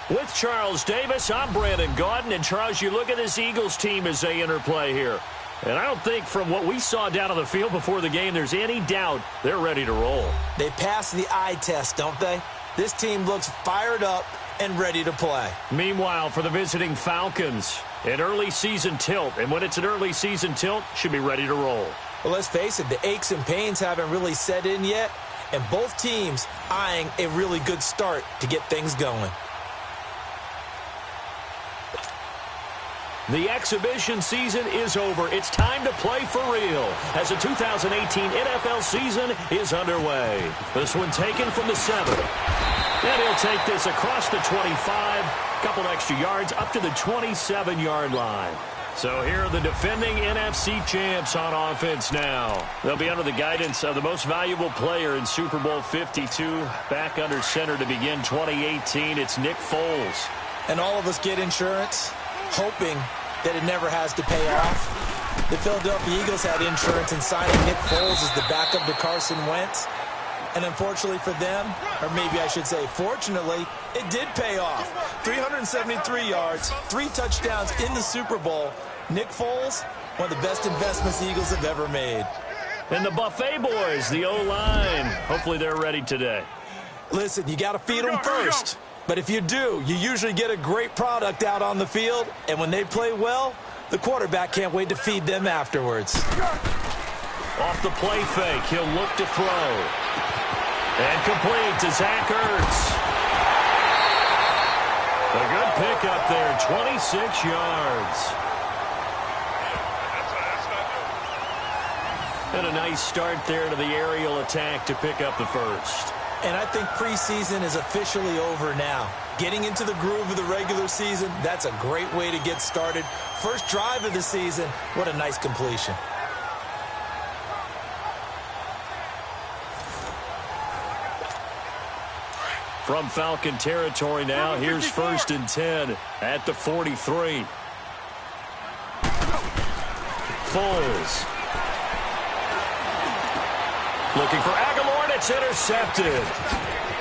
With Charles Davis, I'm Brandon Gaudin. And, Charles, you look at this Eagles team as they interplay here. And I don't think from what we saw down on the field before the game there's any doubt they're ready to roll. They pass the eye test, don't they? This team looks fired up and ready to play. Meanwhile, for the visiting Falcons, an early season tilt. And when it's an early season tilt, should be ready to roll. Well, let's face it, the aches and pains haven't really set in yet. And both teams eyeing a really good start to get things going. The exhibition season is over. It's time to play for real as the 2018 NFL season is underway. This one taken from the 7. And he'll take this across the 25, couple extra yards up to the 27-yard line. So here are the defending NFC champs on offense now. They'll be under the guidance of the most valuable player in Super Bowl 52. Back under center to begin 2018, it's Nick Foles. And all of us get insurance, hoping that it never has to pay off. The Philadelphia Eagles had insurance in signing Nick Foles as the backup to Carson Wentz. And unfortunately for them, or maybe I should say fortunately, it did pay off. 373 yards, 3 touchdowns in the Super Bowl. Nick Foles, one of the best investments the Eagles have ever made. And the Buffet boys, the O-line, hopefully they're ready today. Listen, you got to feed them first. But if you do, you usually get a great product out on the field. And when they play well, the quarterback can't wait to feed them afterwards. Off the play fake, he'll look to throw. And complete to Zach Ertz. A good pickup there, 26 yards. And a nice start there to the aerial attack to pick up the first. And I think preseason is officially over now. Getting into the groove of the regular season, that's a great way to get started. First drive of the season, what a nice completion. From Falcon territory now, here's 1st and 10 at the 43. Foles. Looking for Aguilar, and it's intercepted.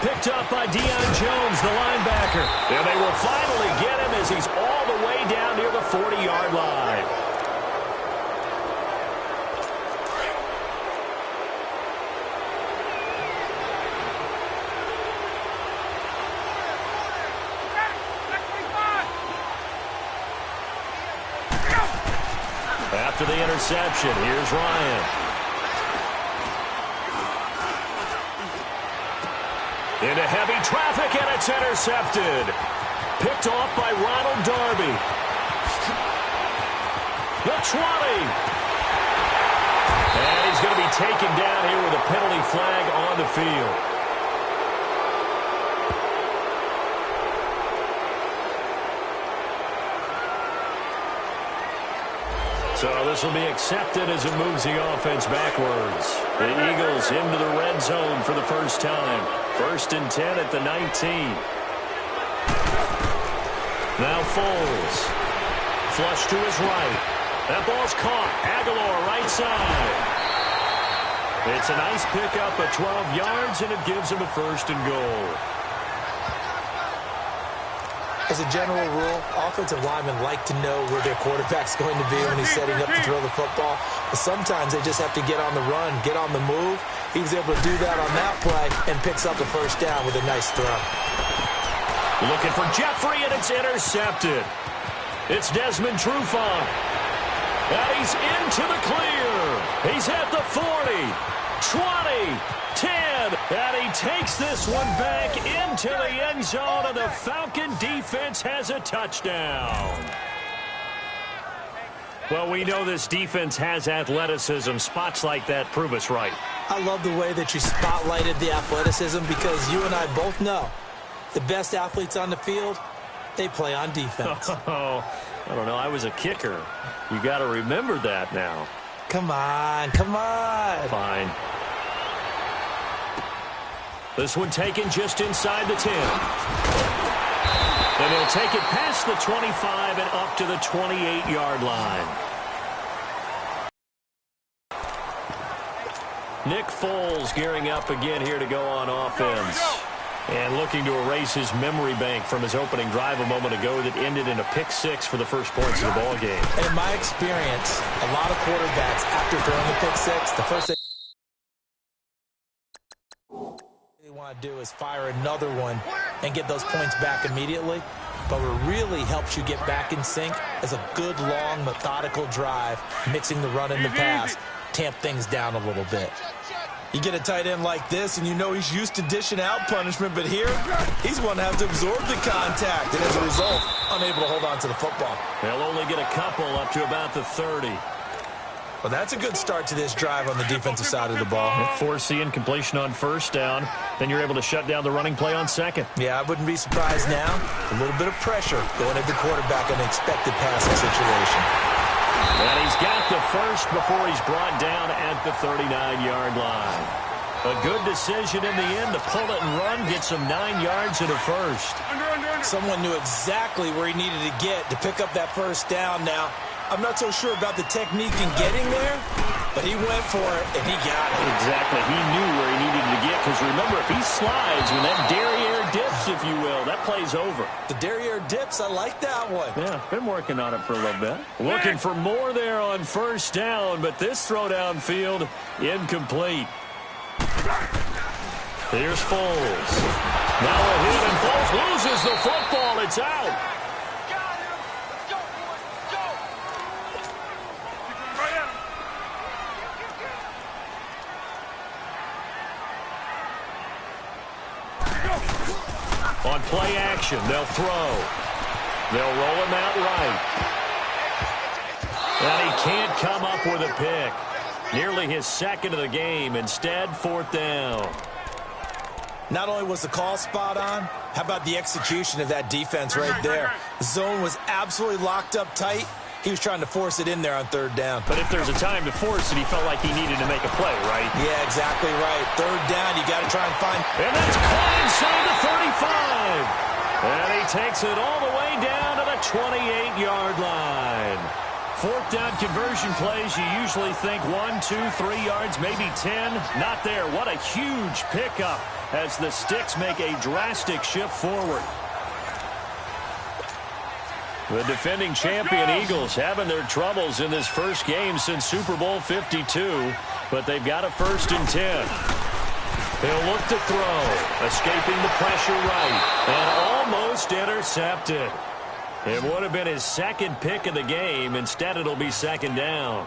Picked up by Deion Jones, the linebacker. And they will finally get him as he's all the way down near the 40-yard line. After the interception, here's Ryan. Into heavy traffic, and it's intercepted. Picked off by Ronald Darby. The 20. And he's going to be taken down here with a penalty flag on the field. So this will be accepted as it moves the offense backwards. The Eagles into the red zone for the first time. 1st and 10 at the 19. Now Foles. Flush to his right. That ball's caught. Aguilar right side. It's a nice pickup of 12 yards, and it gives him a 1st and goal. As a general rule, offensive linemen like to know where their quarterback's going to be when he's setting up to throw the football. But sometimes they just have to get on the run, get on the move. He was able to do that on that play and picks up the 1st down with a nice throw. Looking for Jeffrey, and it's intercepted. It's Desmond Trufant. And he's into the clear. He's at the 40, 20, 10, and he takes this one back into the end zone, and the Falcon defense has a touchdown. Well, we know this defense has athleticism. Spots like that prove us right. I love the way that you spotlighted the athleticism, because you and I both know the best athletes on the field, they play on defense. Oh, I don't know. I was a kicker. You got to remember that now. Come on, come on. Fine. This one taken just inside the 10. And he'll take it past the 25 and up to the 28-yard line. Nick Foles gearing up again here to go on offense. And looking to erase his memory bank from his opening drive a moment ago that ended in a pick-6 for the first points of the ball game. And in my experience, a lot of quarterbacks, after throwing the pick-6, the first thing they want to do is fire another one and get those points back immediately. But what really helps you get back in sync is a good, long, methodical drive, mixing the run and the pass, tamp things down a little bit. You get a tight end like this, and you know he's used to dishing out punishment, but here, he's going to have to absorb the contact, and as a result, unable to hold on to the football. They'll only get a couple up to about the 30. Well, that's a good start to this drive on the defensive side of the ball. Foreseeing completion on 1st down, then you're able to shut down the running play on 2nd. Yeah, I wouldn't be surprised now. A little bit of pressure going at the quarterback in an expected passing situation. And he's got the 1st before he's brought down at the 39-yard line. A good decision in the end to pull it and run, get some 9 yards and a 1st. Someone knew exactly where he needed to get to pick up that 1st down now. I'm not so sure about the technique in getting there, but he went for it, and he got it. Exactly. He knew where he needed to get, because remember, if he slides, when that derriere dips, if you will, that play's over. The derriere dips, I like that one. Yeah, been working on it for a little bit. Looking for more there on 1st down, but this throw downfield, incomplete. Here's Foles. Now a hit, and Foles loses the football. It's out. On play action, they'll throw. They'll roll him out right. And he can't come up with a pick. Nearly his second of the game. Instead, 4th down. Not only was the call spot on, how about the execution of that defense right there? The zone was absolutely locked up tight. He was trying to force it in there on 3rd down. But if there's a time to force it, he felt like he needed to make a play, right? Yeah, exactly right. 3rd down, you got to try and find... And that's caught inside the 35. And he takes it all the way down to the 28-yard line. 4th down conversion plays, you usually think 1, 2, 3 yards, maybe 10. Not there. What a huge pickup as the Sticks make a drastic shift forward. The defending champion Eagles having their troubles in this first game since Super Bowl 52, but they've got a 1st and 10. He'll look to throw, escaping the pressure right, and almost intercepted. It would have been his 2nd pick of the game. Instead, it'll be 2nd down.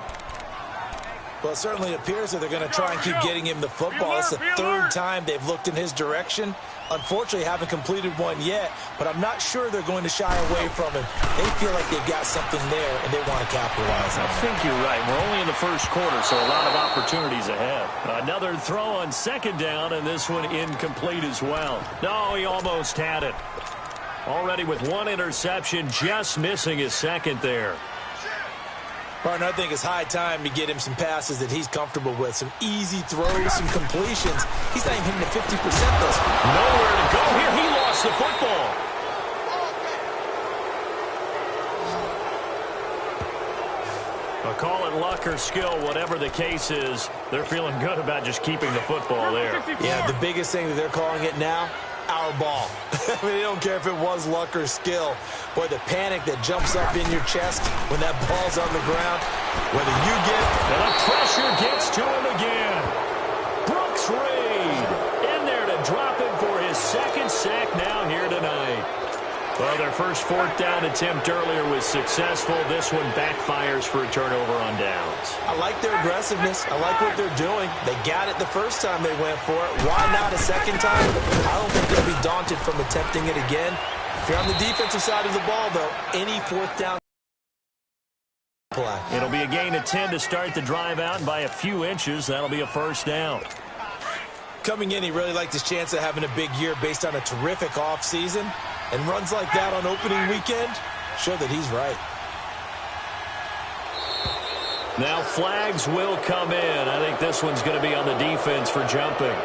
Well, it certainly appears that they're going to try and keep getting him the football. It's the 3rd time they've looked in his direction. Unfortunately, haven't completed one yet, but I'm not sure they're going to shy away from him. They feel like they've got something there, and they want to capitalize on it. I think you're right. We're only in the first quarter, so a lot of opportunities ahead. Another throw on 2nd down, and this one incomplete as well. No, he almost had it. Already with 1 interception, just missing his 2nd there. Partner, I think it's high time to get him some passes that he's comfortable with. Some easy throws, some completions. He's not even hitting the 50% thus far. Nowhere to go here. He lost the football. Call it luck or skill, whatever the case is, they're feeling good about just keeping the football there. Yeah, the biggest thing that they're calling it now, our ball. I mean, they don't care if it was luck or skill. Boy, the panic that jumps up in your chest when that ball's on the ground, whether you get it. And the pressure gets to him again. Brooks Reed in there to drop him for his 2nd sack now here tonight. Well, their first 4th down attempt earlier was successful. This one backfires for a turnover on downs. I like their aggressiveness. I like what they're doing. They got it the first time they went for it. Why not a 2nd time? I don't think they'll be daunted from attempting it again. If you're on the defensive side of the ball, though, any 4th down play. It'll be a gain of 10 to start the drive out, and by a few inches, that'll be a 1st down. Coming in, he really liked his chance of having a big year based on a terrific offseason. And runs like that on opening weekend show that he's right. Now flags will come in. I think this one's going to be on the defense for jumping.